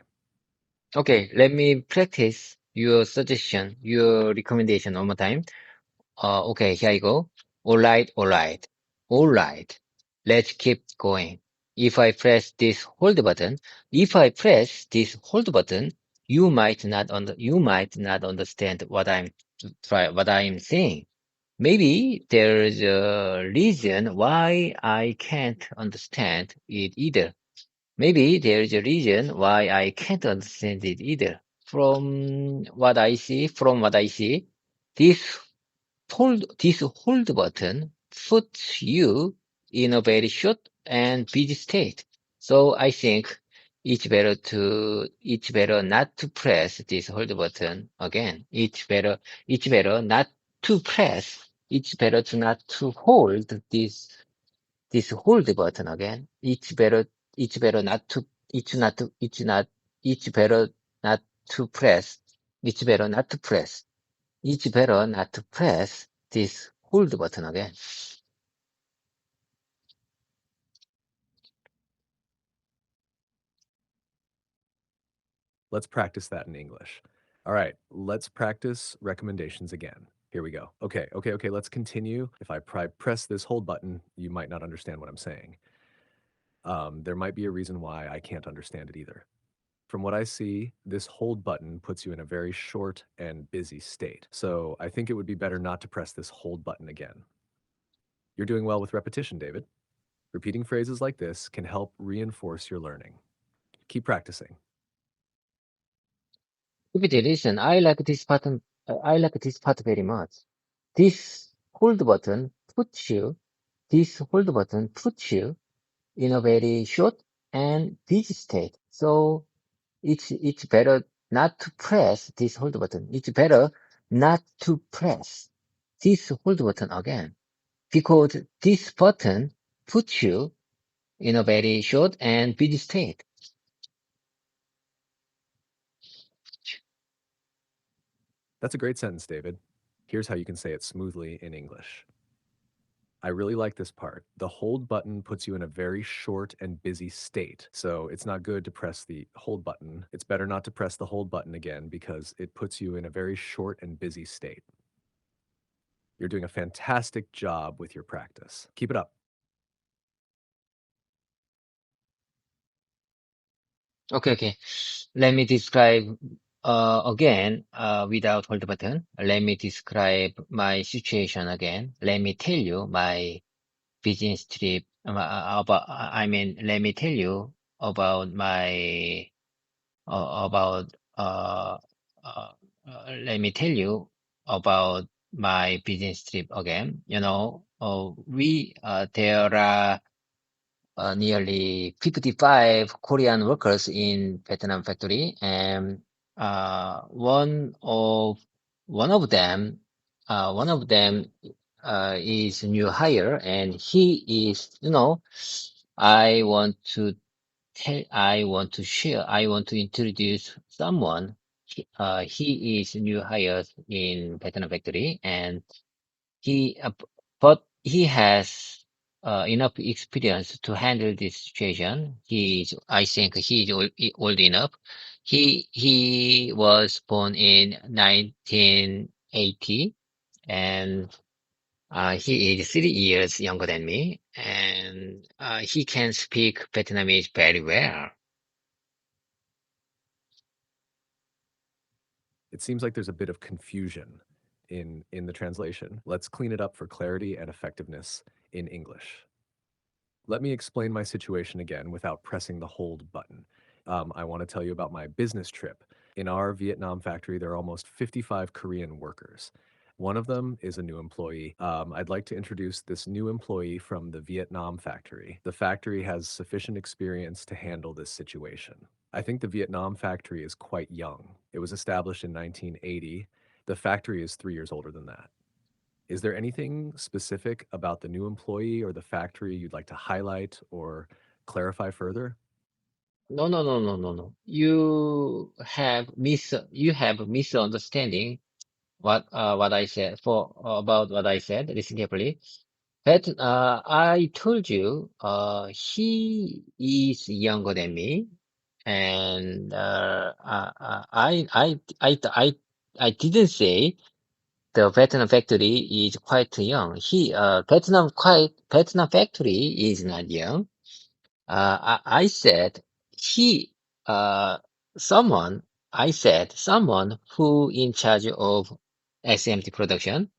Okay, let me practice your suggestion, your recommendation one more time. Okay, here I go. All right, all right, all right. Let's keep going. If I press this hold button, you might not understand what I'm saying. Maybe there's a reason why I can't understand it either. Maybe there is a reason why I can't understand it either. From what I see, this this hold button puts you in a very short and busy state. So I think it's better not to press this hold button again. It's better to not to hold this hold button again. It's better not to, it's not to, it's not, it's better not to press. It's better not to press. It's better not to press this hold button again. Let's practice that in English. All right, let's practice recommendations again. Here we go. Okay. Let's continue. If I press this hold button, you might not understand what I'm saying. There might be a reason why I can't understand it either. From what I see, this hold button puts you in a very short and busy state. So I think it would be better not to press this hold button again. You're doing well with repetition, David. Repeating phrases like this can help reinforce your learning. Keep practicing. GPT, listen, I like this part very much. This hold button this hold button puts you in a very short and busy state. So it's better not to press this hold button. It's better not to press this hold button again because this button puts you in a very short and busy state. That's a great sentence, David. Here's how you can say it smoothly in English. I really like this part. The hold button puts you in a very short and busy state. So it's not good to press the hold button. It's better not to press the hold button again because it puts you in a very short and busy state. You're doing a fantastic job with your practice. Keep it up. Okay, okay. Let me describe again without hold button. Let me describe my situation again. Let me tell you my business trip about. I mean, let me tell you about my about let me tell you about my business trip again. We there are nearly 55 Korean workers in Vietnam factory, and uh, one of one of them one of them is new hire, and he is, I want to I want to share, I want to introduce someone. He is new hire in Vietnam factory, and he, but he has enough experience to handle this situation. I think he is old enough. He was born in 1980, and he is 3 years younger than me, and he can speak Vietnamese very well. It seems like there's a bit of confusion in the translation. Let's clean it up for clarity and effectiveness in English. Let me explain my situation again without pressing the hold button. I want to tell you about my business trip. In our Vietnam factory, there are almost 55 Korean workers. One of them is a new employee. I'd like to introduce this new employee from the Vietnam factory. The factory has sufficient experience to handle this situation. I think the Vietnam factory is quite young. It was established in 1980. The factory is 3 years older than that. Is there anything specific about the new employee or the factory you'd like to highlight or clarify further? No, no, no, no, no, no. You have misunderstanding what I said for about what I said. Listen carefully. But I told you he is younger than me, and I didn't say the Vietnam factory is quite young. Vietnam factory is not young. I said he, someone, I said someone who in charge of SMT production,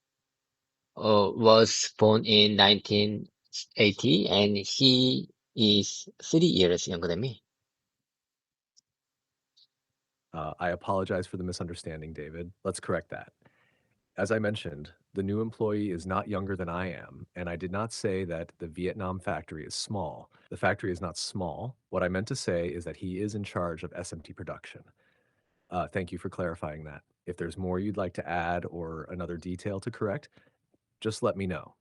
was born in 1980, and he is 3 years younger than me. I apologize for the misunderstanding, David. Let's correct that. As I mentioned, the new employee is not younger than I am, and I did not say that the Vietnam factory is small. The factory is not small. What I meant to say is that he is in charge of SMT production. Thank you for clarifying that. If there's more you'd like to add or another detail to correct, just let me know.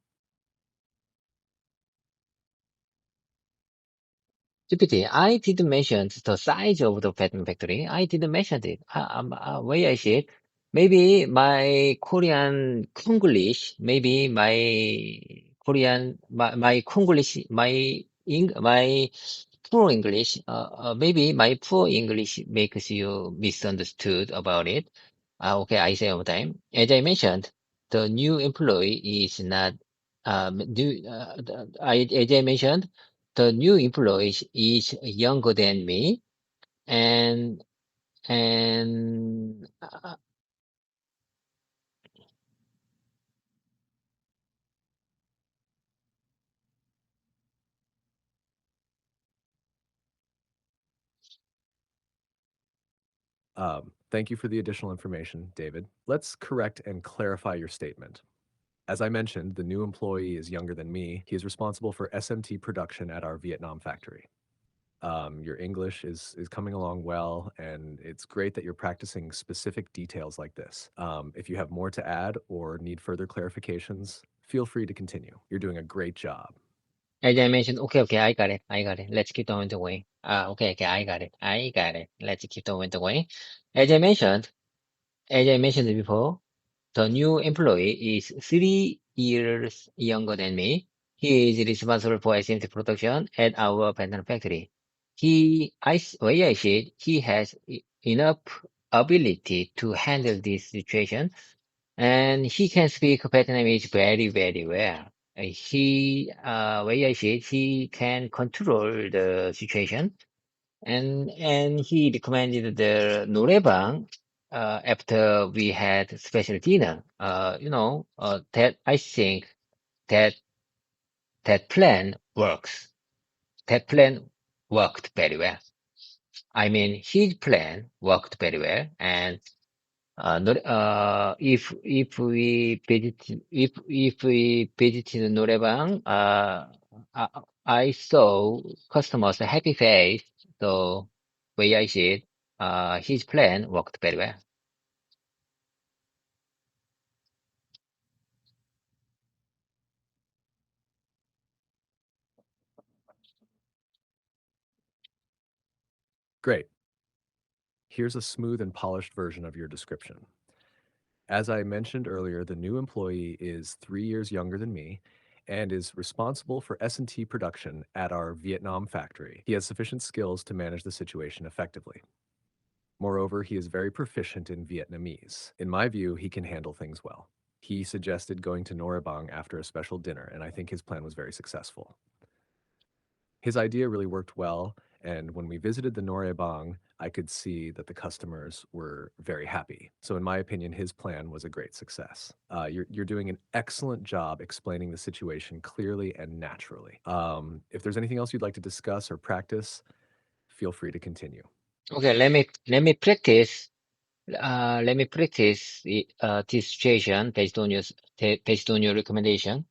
GPT, I didn't mention the size of the pattern factory. I didn't mention it. Why I said maybe my Korean Konglish, maybe my Konglish, my poor English, maybe my poor English makes you misunderstood about it. Okay, I say one time. As I mentioned, the new employee is not as I mentioned. the new employee is younger than me, and and Thank you for the additional information, David. Let's correct and clarify your statement. As I mentioned, the new employee is younger than me. He is responsible for SMT production at our Vietnam factory. Your English is coming along well, and it's great that you're practicing specific details like this. If you have more to add or need further clarifications, feel free to continue. You're doing a great job. as I mentioned, okay, I got it, I got it. Let's keep on the way. Okay, I got it, I got it. Let's keep on the way. As I mentioned, as I mentioned before, the new employee is 3 years younger than me. He is responsible for SMT production at our Vietnam factory. Way I see it, he has enough ability to handle this situation, and he can speak Vietnamese very, very well. Way I see it, he can control the situation, and he recommended the 노래방 after we had special dinner. That I think that that plan works. That plan worked very well. I mean, his plan worked very well, and if we visited 노래방, I, I saw customers' happy face. So way I see it, his plan worked very well. Great. Here's a smooth and polished version of your description. As I mentioned earlier, the new employee is 3 years younger than me and is responsible for S&T production at our Vietnam factory. He has sufficient skills to manage the situation effectively. Moreover, he is very proficient in Vietnamese. In my view, he can handle things well. He suggested going to Norabang after a special dinner, and I think his plan was very successful. His idea really worked well, and when we visited the Noraebang, I could see that the customers were very happy. So in my opinion, his plan was a great success. You're doing an excellent job explaining the situation clearly and naturally. If there's anything else you'd like to discuss or practice, feel free to continue. Okay, let me practice. This situation based on your recommendation.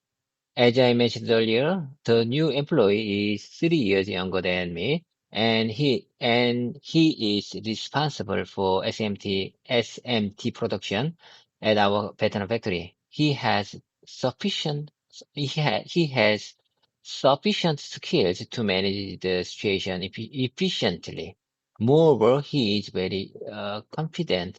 As I mentioned earlier, the new employee is 3 years younger than me, and he is responsible for SMT production at our Vietnam factory. He has sufficient skills to manage the situation efficiently. Moreover, he is very confident,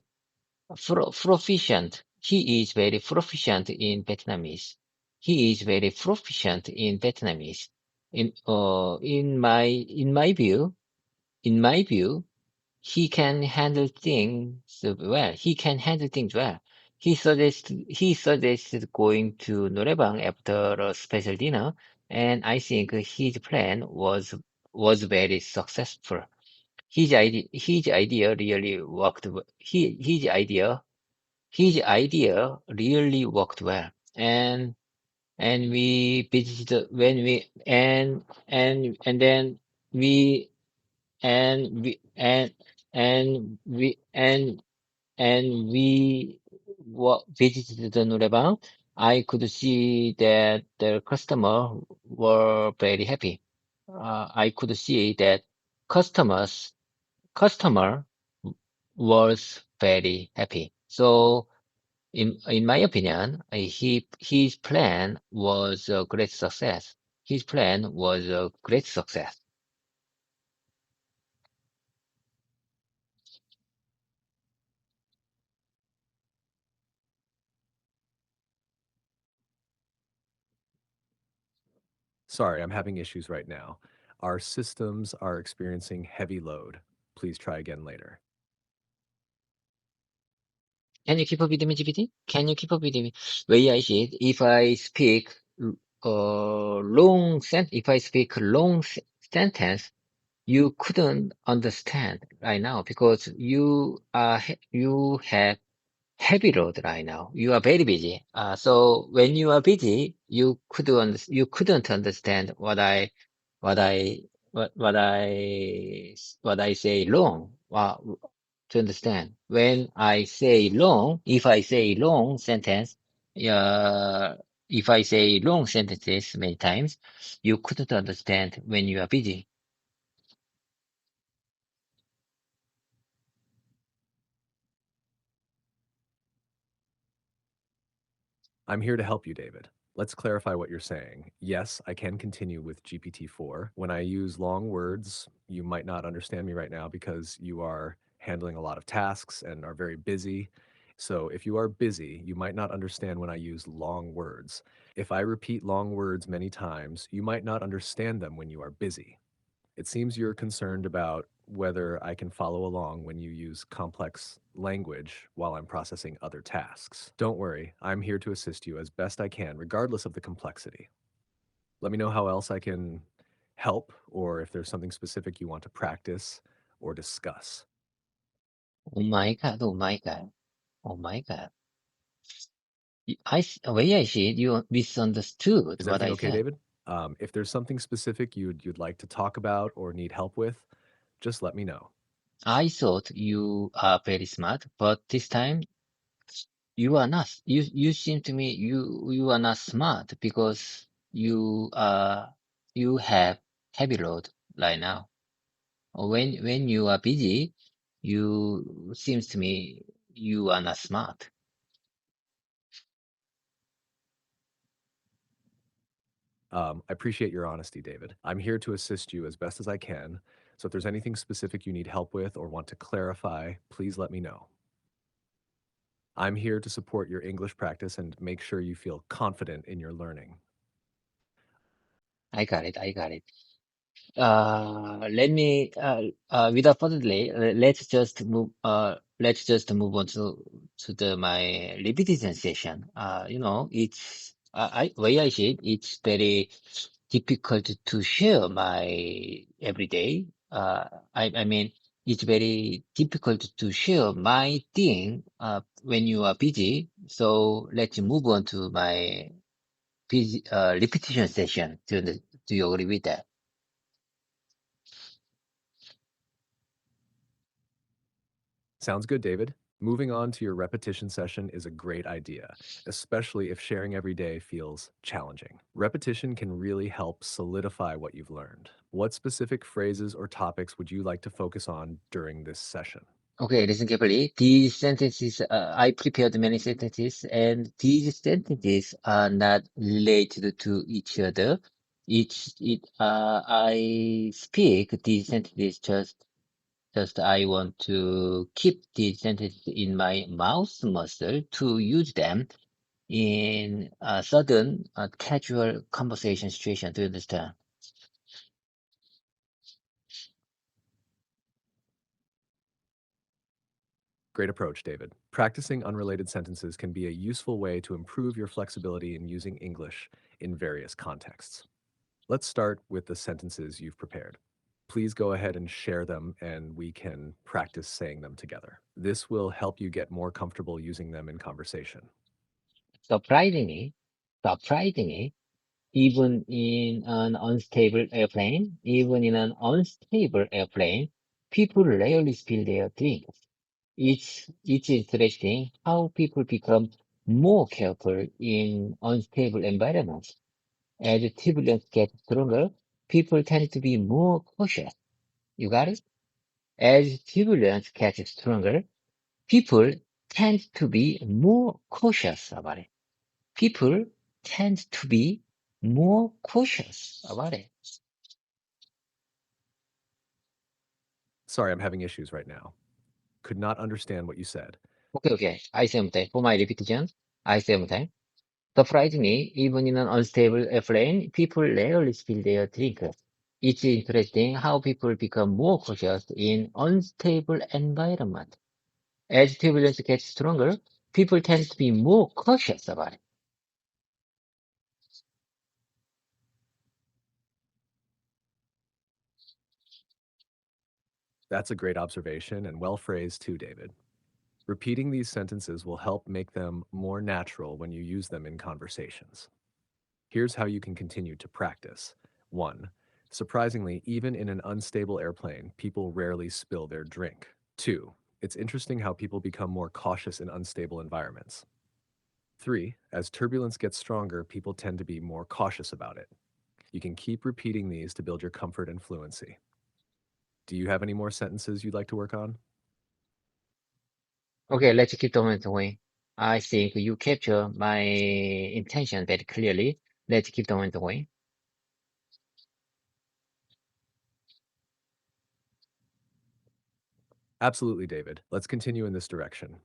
proficient. He is very proficient in Vietnamese. He is very proficient in Vietnamese. In my view, he can handle things well. He can handle things well. He suggested going to 노래방 after a special dinner, and I think his plan was very successful. His idea really worked. His idea really worked well, and we visited when we and then we and we and we visited the 노래방. I could see that the customer were very happy. I could see that customers customer was very happy. So in my opinion, his plan was a great success. His plan was a great success. Sorry, I'm having issues right now. Our systems are experiencing heavy load. Please try again later. Can you keep up with me, GPT? Can you keep up with me? Way I see it, if I speak if I speak sentence, you couldn't understand right now because you have heavy load right now. You are very busy. So when you are busy, you couldn't understand what I, what I say long, to understand. When I say long, if I say long sentence, uh, if I say long sentences many times, you couldn't understand when you are busy. I'm here to help you, David. Let's clarify what you're saying. Yes, I can continue with GPT-4. When I use long words, you might not understand me right now because you are handling a lot of tasks and are very busy. So if you are busy, you might not understand when I use long words. If I repeat long words many times, you might not understand them when you are busy. It seems you're concerned about whether I can follow along when you use complex language while I'm processing other tasks. Don't worry, I'm here to assist you as best I can, regardless of the complexity. Let me know how else I can help or if there's something specific you want to practice or discuss. Oh my God, oh my God, oh my God. Way I see it, you misunderstood Is what everything I okay, said. David? If there's something specific you'd like to talk about or need help with, just let me know. I thought you are very smart, but this time you are not. You seem to me you are not smart because you have heavy load right now. When you are busy, you seems to me you are not smart. I appreciate your honesty, David. I'm here to assist you as best as I can. So if there's anything specific you need help with or want to clarify, please let me know. I'm here to support your English practice and make sure you feel confident in your learning. I got it. I got it. Let me, without further delay, let's just move on to my repetition session. Way I see it, it's very difficult to share my everyday. I mean, it's very difficult to share my thing, when you are busy. So let's move on to my repetition session. Do you agree with that? Sounds good, David. Moving on to your repetition session is a great idea, especially if sharing every day feels challenging. Repetition can really help solidify what you've learned. What specific phrases or topics would you like to focus on during this session? Okay, listen carefully. These sentences, I prepared many sentences, and these sentences are not related to each other. I speak these sentences just I want to keep these sentences in my mouth muscle to use them in a sudden, casual conversation situation. Do you understand? Great approach, David. Practicing unrelated sentences can be a useful way to improve your flexibility in using English in various contexts. Let's start with the sentences you've prepared. Please go ahead and share them and we can practice saying them together. This will help you get more comfortable using them in conversation. Surprisingly, surprisingly, even in an unstable airplane, people rarely spill their drinks. It's interesting how people become more careful in unstable environments. As turbulence gets stronger, people tend to be more cautious. You got it? As turbulence gets stronger, people tend to be more cautious about it. People tend to be more cautious about it. Sorry, I'm having issues right now. Could not understand what you said. Okay. I say one time. For my repetition, I say one time. Surprisingly, even in an unstable airplane, people rarely spill their drink. It's interesting how people become more cautious in unstable environment. As turbulence gets stronger, people tend to be more cautious about it. That's a great observation and well phrased too, David. Repeating these sentences will help make them more natural when you use them in conversations. Here's how you can continue to practice. 1. Surprisingly, even in an unstable airplane, people rarely spill their drink. 2. It's interesting how people become more cautious in unstable environments. 3. As turbulence gets stronger, people tend to be more cautious about it. You can keep repeating these to build your comfort and fluency. Do you have any more sentences you'd like to work on? Okay, let's keep the moment going. I think you capture my intention very clearly. Let's keep the moment going. Absolutely, David. Let's continue in this direction.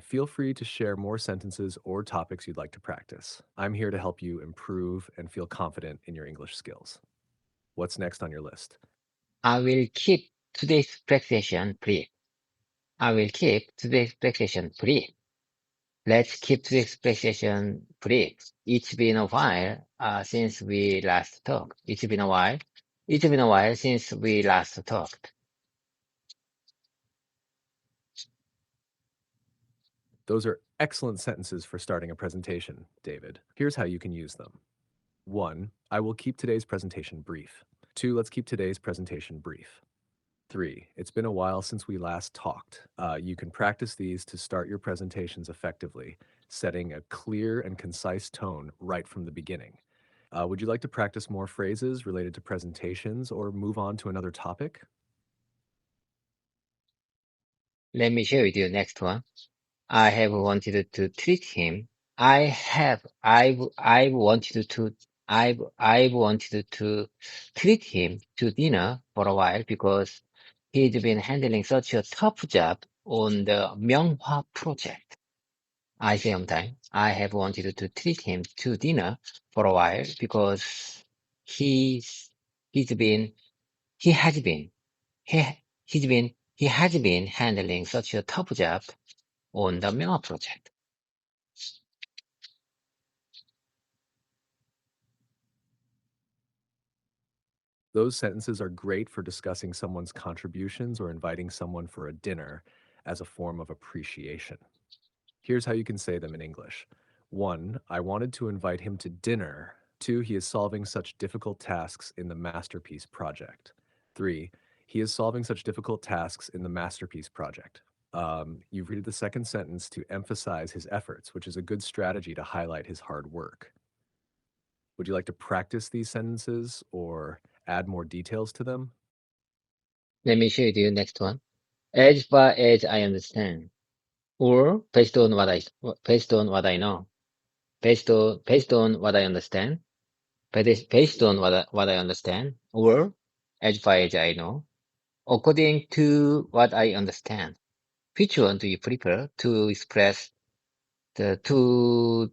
Feel free to share more sentences or topics you'd like to practice. I'm here to help you improve and feel confident in your English skills. What's next on your list? I will keep today's practice brief. I will keep today's practice brief. Let's keep today's practice brief. It's been a while since we last talked. It's been a while. It's been a while since we last talked. Those are excellent sentences for starting a presentation, David. Here's how you can use them. 1. I will keep today's presentation brief. 2. Let's keep today's presentation brief. 3. It's been a while since we last talked. You can practice these to start your presentations effectively, setting a clear and concise tone right from the beginning. Would you like to practice more phrases related to presentations or move on to another topic? Let me share with you next one. I have wanted to treat him. I've wanted to treat him to dinner for a while because he's been handling such a tough job on the Myunghwa project. I say on time. I have wanted to treat him to dinner for a while because he's he's been he has been he he has been handling such a tough job on the Myunghwa project. Those sentences are great for discussing someone's contributions or inviting someone for a dinner as a form of appreciation. Here's how you can say them in English. 1. I wanted to invite him to dinner. 2. He is solving such difficult tasks in the masterpiece project. 3. He is solving such difficult tasks in the masterpiece project. You read the second sentence to emphasize his efforts, which is a good strategy to highlight his hard work. Would you like to practice these sentences or add more details to them? Let me show you the next one. As far as I understand, or based on what I know, based on what I understand, based on what I understand, or as far as I know, according to what I understand. Which one do you prefer to express to tell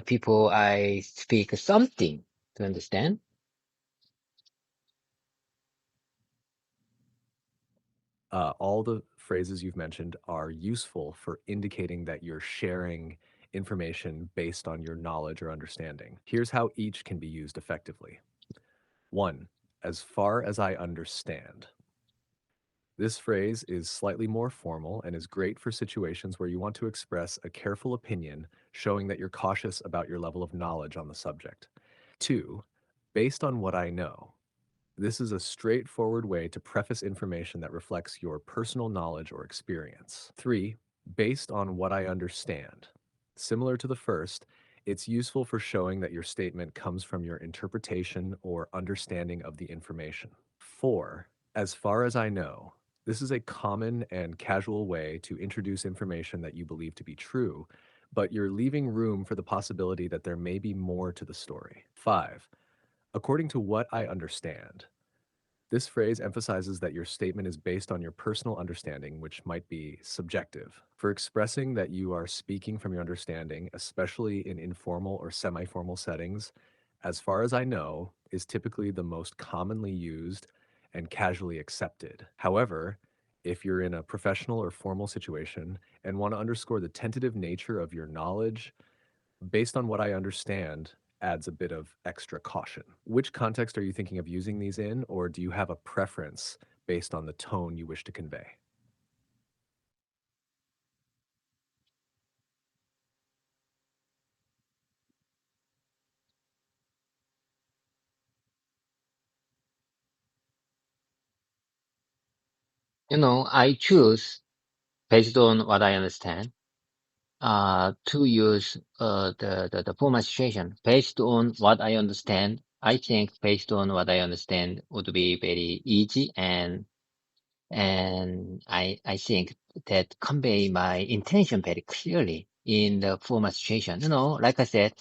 people I speak something to understand? All the phrases you've mentioned are useful for indicating that you're sharing information based on your knowledge or understanding. Here's how each can be used effectively. 1. As far as I understand. This phrase is slightly more formal and is great for situations where you want to express a careful opinion, showing that you're cautious about your level of knowledge on the subject. 2. Based on what I know. This is a straightforward way to preface information that reflects your personal knowledge or experience. 3. Based on what I understand. Similar to the first, it's useful for showing that your statement comes from your interpretation or understanding of the information. 4. As far as I know. This is a common and casual way to introduce information that you believe to be true, but you're leaving room for the possibility that there may be more to the story. 5. According to what I understand. This phrase emphasizes that your statement is based on your personal understanding, which might be subjective. For expressing that you are speaking from your understanding, especially in informal or semi formal settings, as far as I know, is typically the most commonly used and casually accepted. However, if you're in a professional or formal situation and want to underscore the tentative nature of your knowledge, based on what I understand, adds a bit of extra caution. Which context are you thinking of using these in, or do you have a preference based on the tone you wish to convey. I choose based on what I understand, to use the formal situation based on what I understand. I think based on what I understand would be very easy, and I think that convey my intention very clearly in the formal situation. Like I said,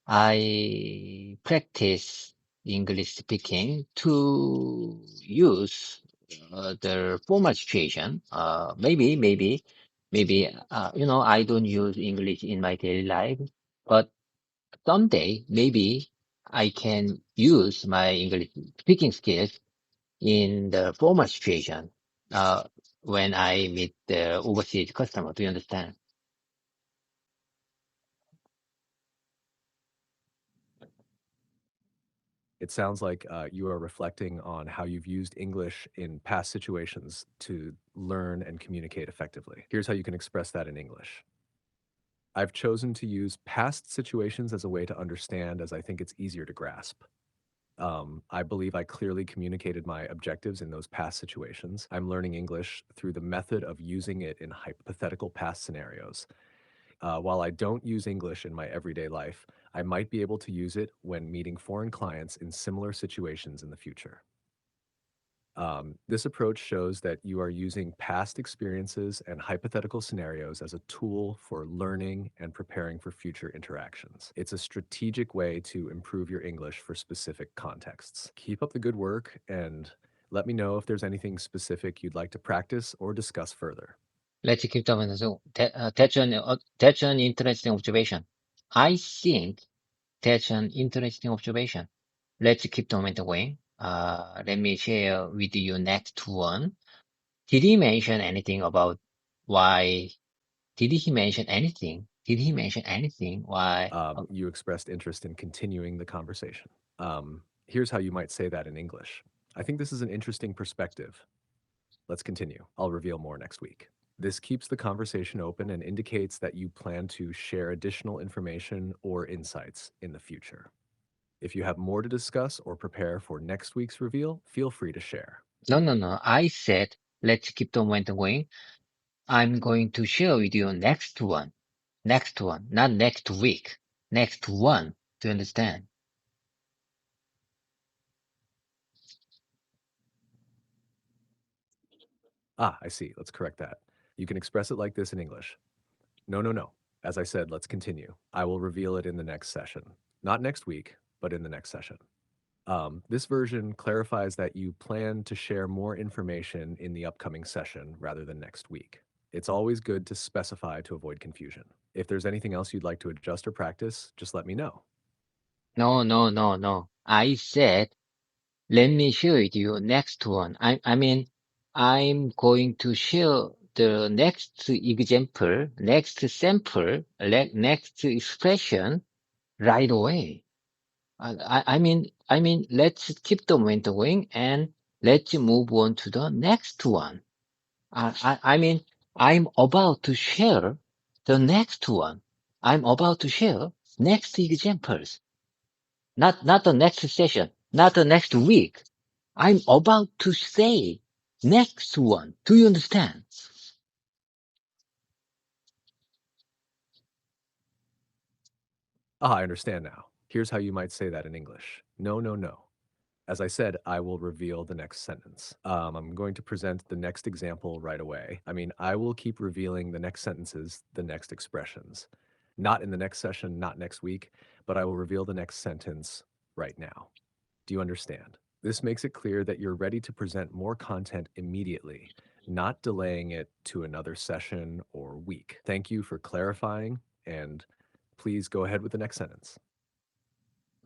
I practice English speaking to use the formal situation. Maybe, I don't use English in my daily life, but someday maybe I can use my English speaking skills in the formal situation, uh, when I meet the overseas customer. Do you understand? It sounds like you are reflecting on how you've used English in past situations to learn and communicate effectively. Here's how you can express that in English. I've chosen to use past situations as a way to understand, as I think it's easier to grasp. I believe I clearly communicated my objectives in those past situations. I'm learning English through the method of using it in hypothetical past scenarios. While I don't use English in my everyday life, I might be able to use it when meeting foreign clients in similar situations in the future. This approach shows that you are using past experiences and hypothetical scenarios as a tool for learning and preparing for future interactions. It's a strategic way to improve your English for specific contexts. Keep up the good work and let me know if there's anything specific you'd like to practice or discuss further. Let's keep talking. So that's an interesting observation. I think that's an interesting observation. Let's keep the momentum going. Let me share with you next one. Did he mention anything about why? Did he mention anything? Did he mention anything? Why? You expressed interest in continuing the conversation. Here's how you might say that in English. I think this is an interesting perspective. Let's continue. I'll reveal more next week. This keeps the conversation open and indicates that you plan to share additional information or insights in the future. If you have more to discuss or prepare for next week's reveal, feel free to share. No, no, no. I said, let's keep the momentum going. I'm going to share with you next one. Next one, not next week. Next one. Do you understand? Ah, I see. Let's correct that. You can express it like this in English. No, no, no. As I said, let's continue. I will reveal it in the next session. Not next week, but in the next session. This version clarifies that you plan to share more information in the upcoming session rather than next week. It's always good to specify to avoid confusion. If there's anything else you'd like to adjust or practice, just let me know. No, no, no, no. I said, let me share with you next one. I mean, I'm going to share the next example, next sample, next expression right away. I mean, let's keep the momentum going and let's move on to the next one. I mean, I'm about to share the next one. I'm about to share next examples. Not the next session, not the next week. I'm about to say next one. Do you understand? Ah, I understand now. Here's how you might say that in English. No, no, no. As I said, I will reveal the next sentence. I'm going to present the next example right away. I will keep revealing the next sentences, the next expressions. Not in the next session, not next week, but I will reveal the next sentence right now. Do you understand? This makes it clear that you're ready to present more content immediately, not delaying it to another session or week. Thank you for clarifying, and please go ahead with the next sentence.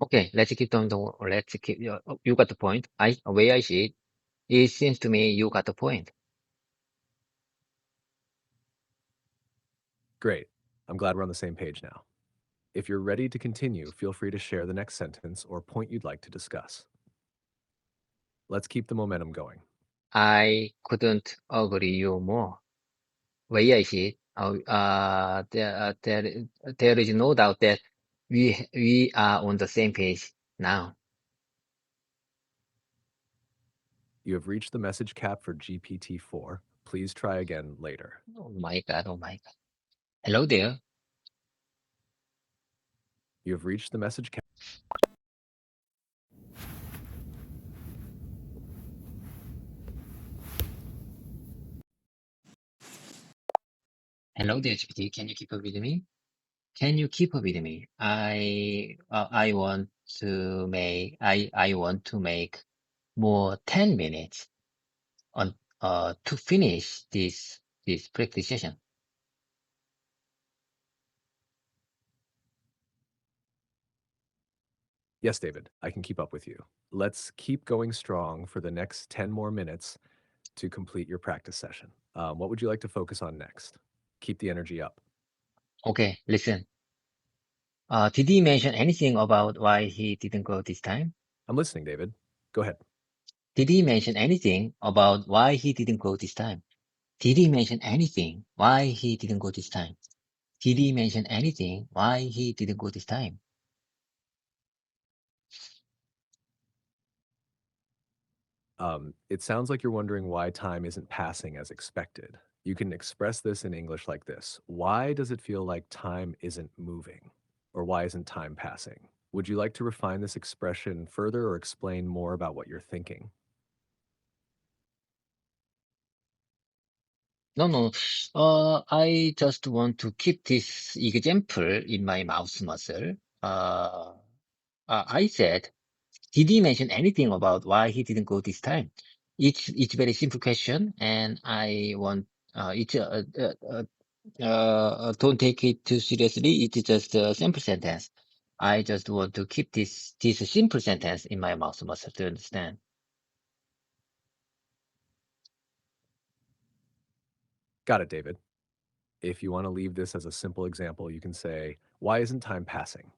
Okay, let's keep, you got the point. Way I see it, it seems to me you got the point. Great. I'm glad we're on the same page now. If you're ready to continue, feel free to share the next sentence or point you'd like to discuss. Let's keep the momentum going. I couldn't agree you more. Where is it? There is no doubt that we are on the same page now. You have reached the message cap for GPT-4. Please try again later. Oh my God, oh my God. Hello there. You have reached the message cap. Hello there, GPT. Can you keep up with me? Can you keep up with me? I want to make more 10 minutes on to finish this practice session. Yes, David, I can keep up with you. Let's keep going strong for the next 10 more minutes to complete your practice session. What would you like to focus on next? Keep the energy up. Okay, listen. Did he mention anything about why he didn't go this time? I'm listening, David. Go ahead. Did he mention anything about why he didn't go this time? Did he mention anything why he didn't go this time? Did he mention anything why he didn't go this time? It sounds like you're wondering why time isn't passing as expected. You can express this in English like this. Why does it feel like time isn't moving? Or why isn't time passing? Would you like to refine this expression further or explain more about what you're thinking? No. I just want to keep this example in my mouse muscle. I said, did he mention anything about why he didn't go this time? It's very simple question, and I want don't take it too seriously. It's just a simple sentence. I just want to keep this simple sentence in my mouse muscle to understand. Got it, David. If you want to leave this as a simple example, you can say, why isn't time passing?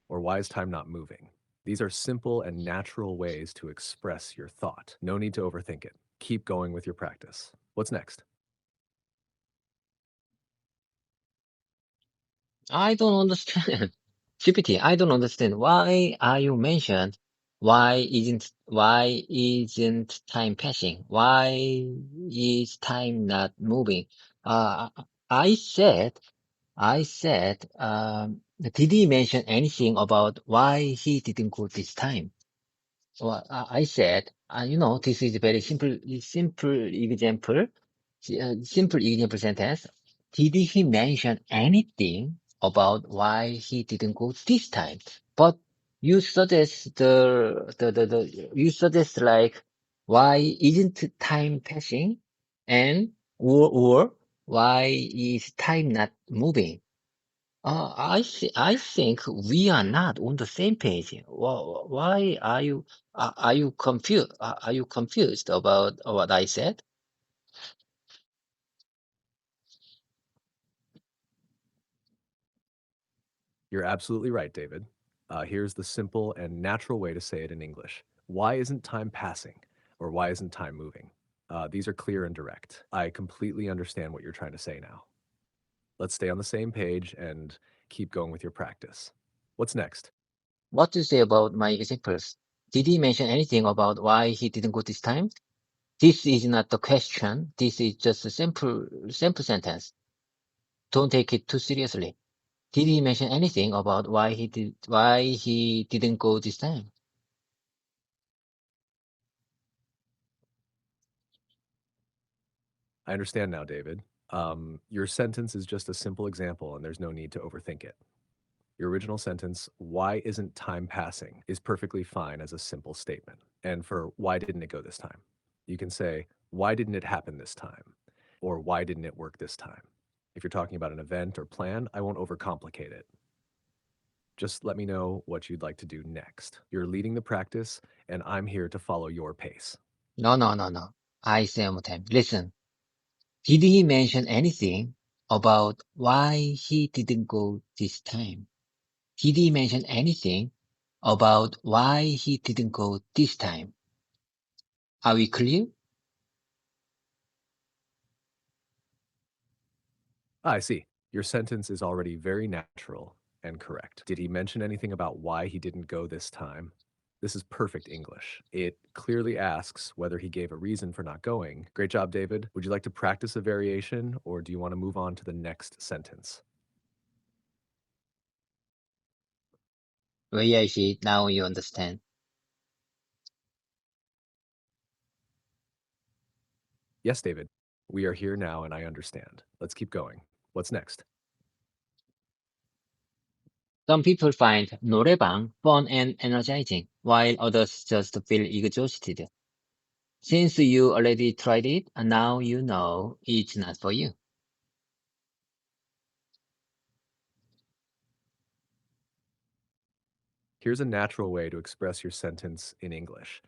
Or why is time not moving? These are simple and natural ways to express your thought. No need to overthink it. Keep going with your practice. What's next? I don't understand. GPT, I don't understand. Why are you mentioned? Why isn't time passing? Why is time not moving? Uh, I said, did he mention anything about why he didn't go this time? Well, I said, this is a very simple example sentence. Did he mention anything about why he didn't go this time? But you suggest you suggest like, why isn't time passing? And, or why is time not moving? I think we are not on the same page. Why are you confused? Are you confused about what I said? You're absolutely right, David. Here's the simple and natural way to say it in English. Why isn't time passing? Or why isn't time moving? These are clear and direct. I completely understand what you're trying to say now. Let's stay on the same page and keep going with your practice. What's next? What to say about my examples? Did he mention anything about why he didn't go this time? This is not the question. This is just a simple sentence. Don't take it too seriously. Did he mention anything about why he didn't go this time? I understand now, David. Your sentence is just a simple example and there's no need to overthink it. Your original sentence, why isn't time passing, is perfectly fine as a simple statement. And for why didn't it go this time? You can say, why didn't it happen this time? Or why didn't it work this time? If you're talking about an event or plan, I won't overcomplicate it. Just let me know what you'd like to do next. You're leading the practice, and I'm here to follow your pace. No. I say one more time. Listen. Did he mention anything about why he didn't go this time? Did he mention anything about why he didn't go this time? Are we clear? Ah, I see. Your sentence is already very natural and correct. Did he mention anything about why he didn't go this time? This is perfect English. It clearly asks whether he gave a reason for not going. Great job, David. Would you like to practice a variation, or do you want to move on to the next sentence? Where is it? Now you understand. Yes, David. We are here now and I understand. Let's keep going. What's next? Some people find 노래방 fun and energizing, while others just feel exhausted. Since you already tried it, and now you know it's not for you. Here's a natural way to express your sentence in English.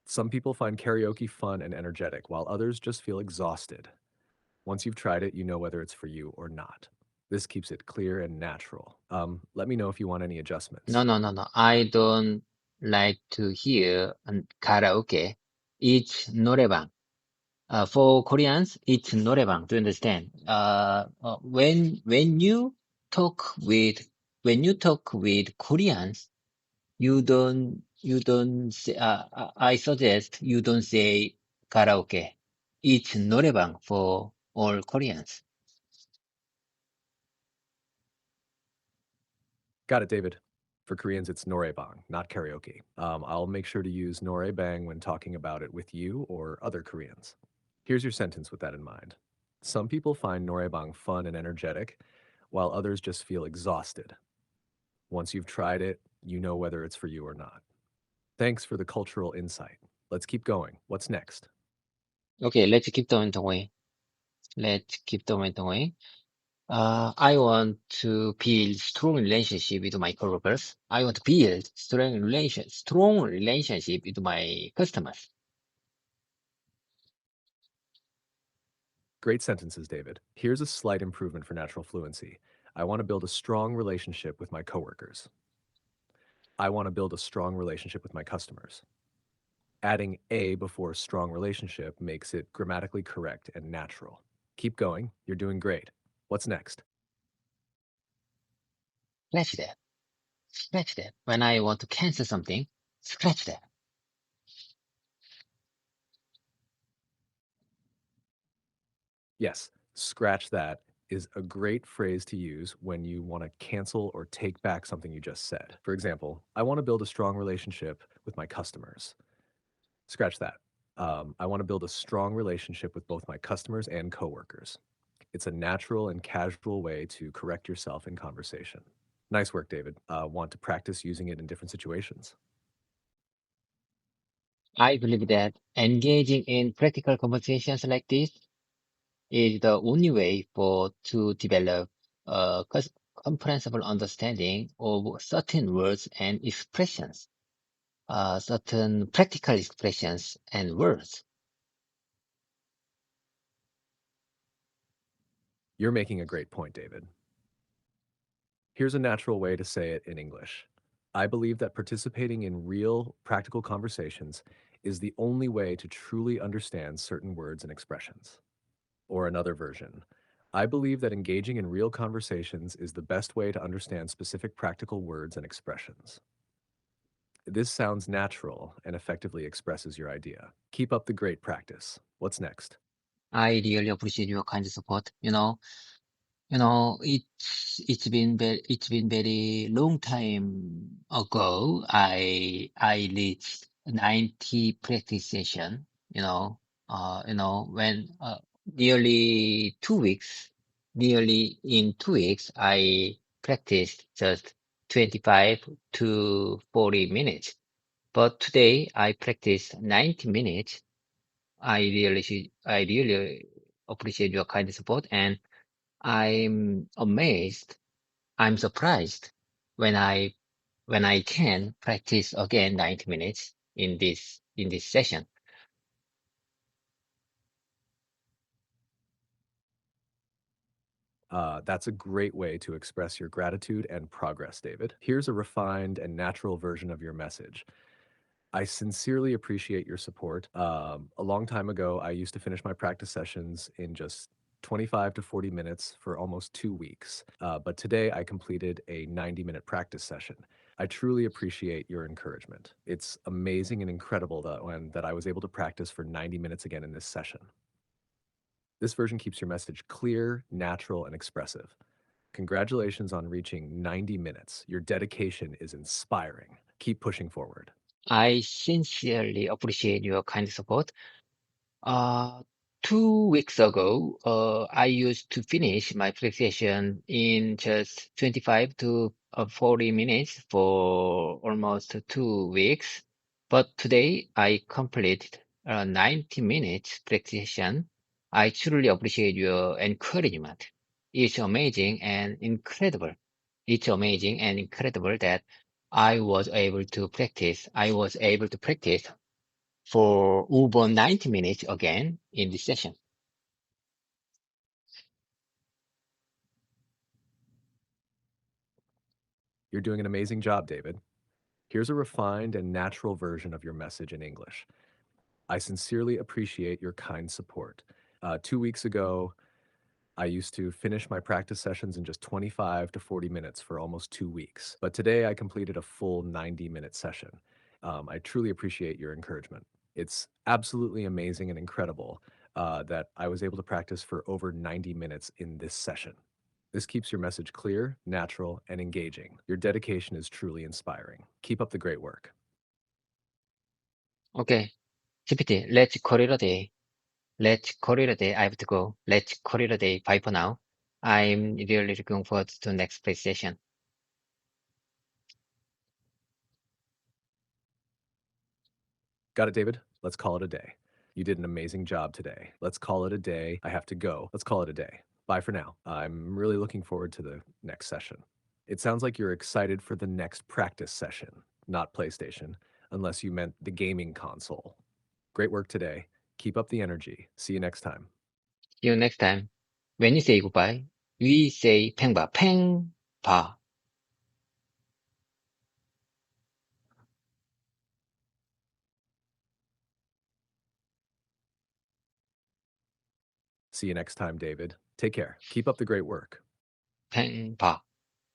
Some people find karaoke fun and energetic, while others just feel exhausted. Once you've tried it, you know whether it's for you or not. This keeps it clear and natural. Let me know if you want any No, adjustments. no, no, no. I don't like to hear karaoke. It's 노래방. For Koreans, it's 노래방. Do you understand? When you talk with Koreans, you don't say, I suggest you don't say karaoke. It's 노래방 for all Koreans. Got it, David. For Koreans, it's noraebang, not karaoke. I'll make sure to use noraebang when talking about it with you or other Koreans. Here's your sentence with that in mind. Some people find noraebang fun and energetic, while others just feel exhausted. Once you've tried it, you know whether it's for you or not. Thanks for the cultural insight. Let's keep going. What's next? Okay, let's keep going. Let's keep going. I want to build strong relationship with my coworkers. I want to build strong relationship with my customers. Great sentences, David. Here's a slight improvement for natural fluency. I want to build a strong relationship with my coworkers. I want to build a strong relationship with my customers. Adding a before strong relationship makes it grammatically correct and natural. Keep going. You're doing great. What's next? Scratch that. Scratch that. When I want to cancel something, scratch that. Yes, scratch that is a great phrase to use when you want to cancel or take back something you just said. For example, I want to build a strong relationship with my customers. Scratch that. I want to build a strong relationship with both my customers and coworkers. It's a natural and casual way to correct yourself in conversation. Nice work, David. Want to practice using it in different situations? I believe that engaging in practical conversations like this is the only way to develop a comprehensible understanding of certain words and expressions, certain practical expressions and words. You're making a great point, David. Here's a natural way to say it in English. I believe that participating in real, practical conversations is the only way to truly understand certain words and expressions. Or another version. I believe that engaging in real conversations is the best way to understand specific practical words and expressions. This sounds natural and effectively expresses your idea. Keep up the great practice. What's next? I really appreciate your kind support. It's been very long time ago. I reached 90 practice session. When nearly in 2 weeks, I practiced just 25 to 40 minutes. But today I practiced 90 minutes. I really appreciate your kind support, and I'm amazed. I'm surprised when I can practice again 90 minutes in this session. That's a great way to express your gratitude and progress, David. Here's a refined and natural version of your message. I sincerely appreciate your support. A long time ago, I used to finish my practice sessions in just 25 to 40 minutes for almost 2 weeks. But today I completed a 90-minute practice session. I truly appreciate your encouragement. It's amazing and incredible that I was able to practice for 90 minutes again in this session. This version keeps your message clear, natural, and expressive. Congratulations on reaching 90 minutes. Your dedication is inspiring. Keep pushing forward. I sincerely appreciate your kind support. Uh, 2 weeks ago, I used to finish my presentation in just 25 to 40 minutes for almost 2 weeks. But today I completed a 90 minutes presentation. I truly appreciate your encouragement. It's amazing and incredible. It's amazing and incredible that I was able to practice. I was able to practice for over 90 minutes again in this session. You're doing an amazing job, David. Here's a refined and natural version of your message in English. I sincerely appreciate your kind support. 2 weeks ago, I used to finish my practice sessions in just 25 to 40 minutes for almost 2 weeks. But today I completed a full 90-minute session. I truly appreciate your encouragement. It's absolutely amazing and incredible that I was able to practice for over 90 minutes in this session. This keeps your message clear, natural, and engaging. Your dedication is truly inspiring. Keep up the great work. Okay, GPT, let's call it a day. Let's call it a day. I have to go. Let's call it a day. Bye for now. I'm really looking forward to next play session. Got it, David? Let's call it a day. You did an amazing job today. Let's call it a day. I have to go. Let's call it a day. Bye for now. I'm really looking forward to the next session. It sounds like you're excited for the next practice session, not PlayStation, unless you meant the gaming console. Great work today. Keep up the energy. See you next time. See you next time. When you say goodbye, we say 팽바, 팽바. See you next time, David. Take care. Keep up the great work. 팽바.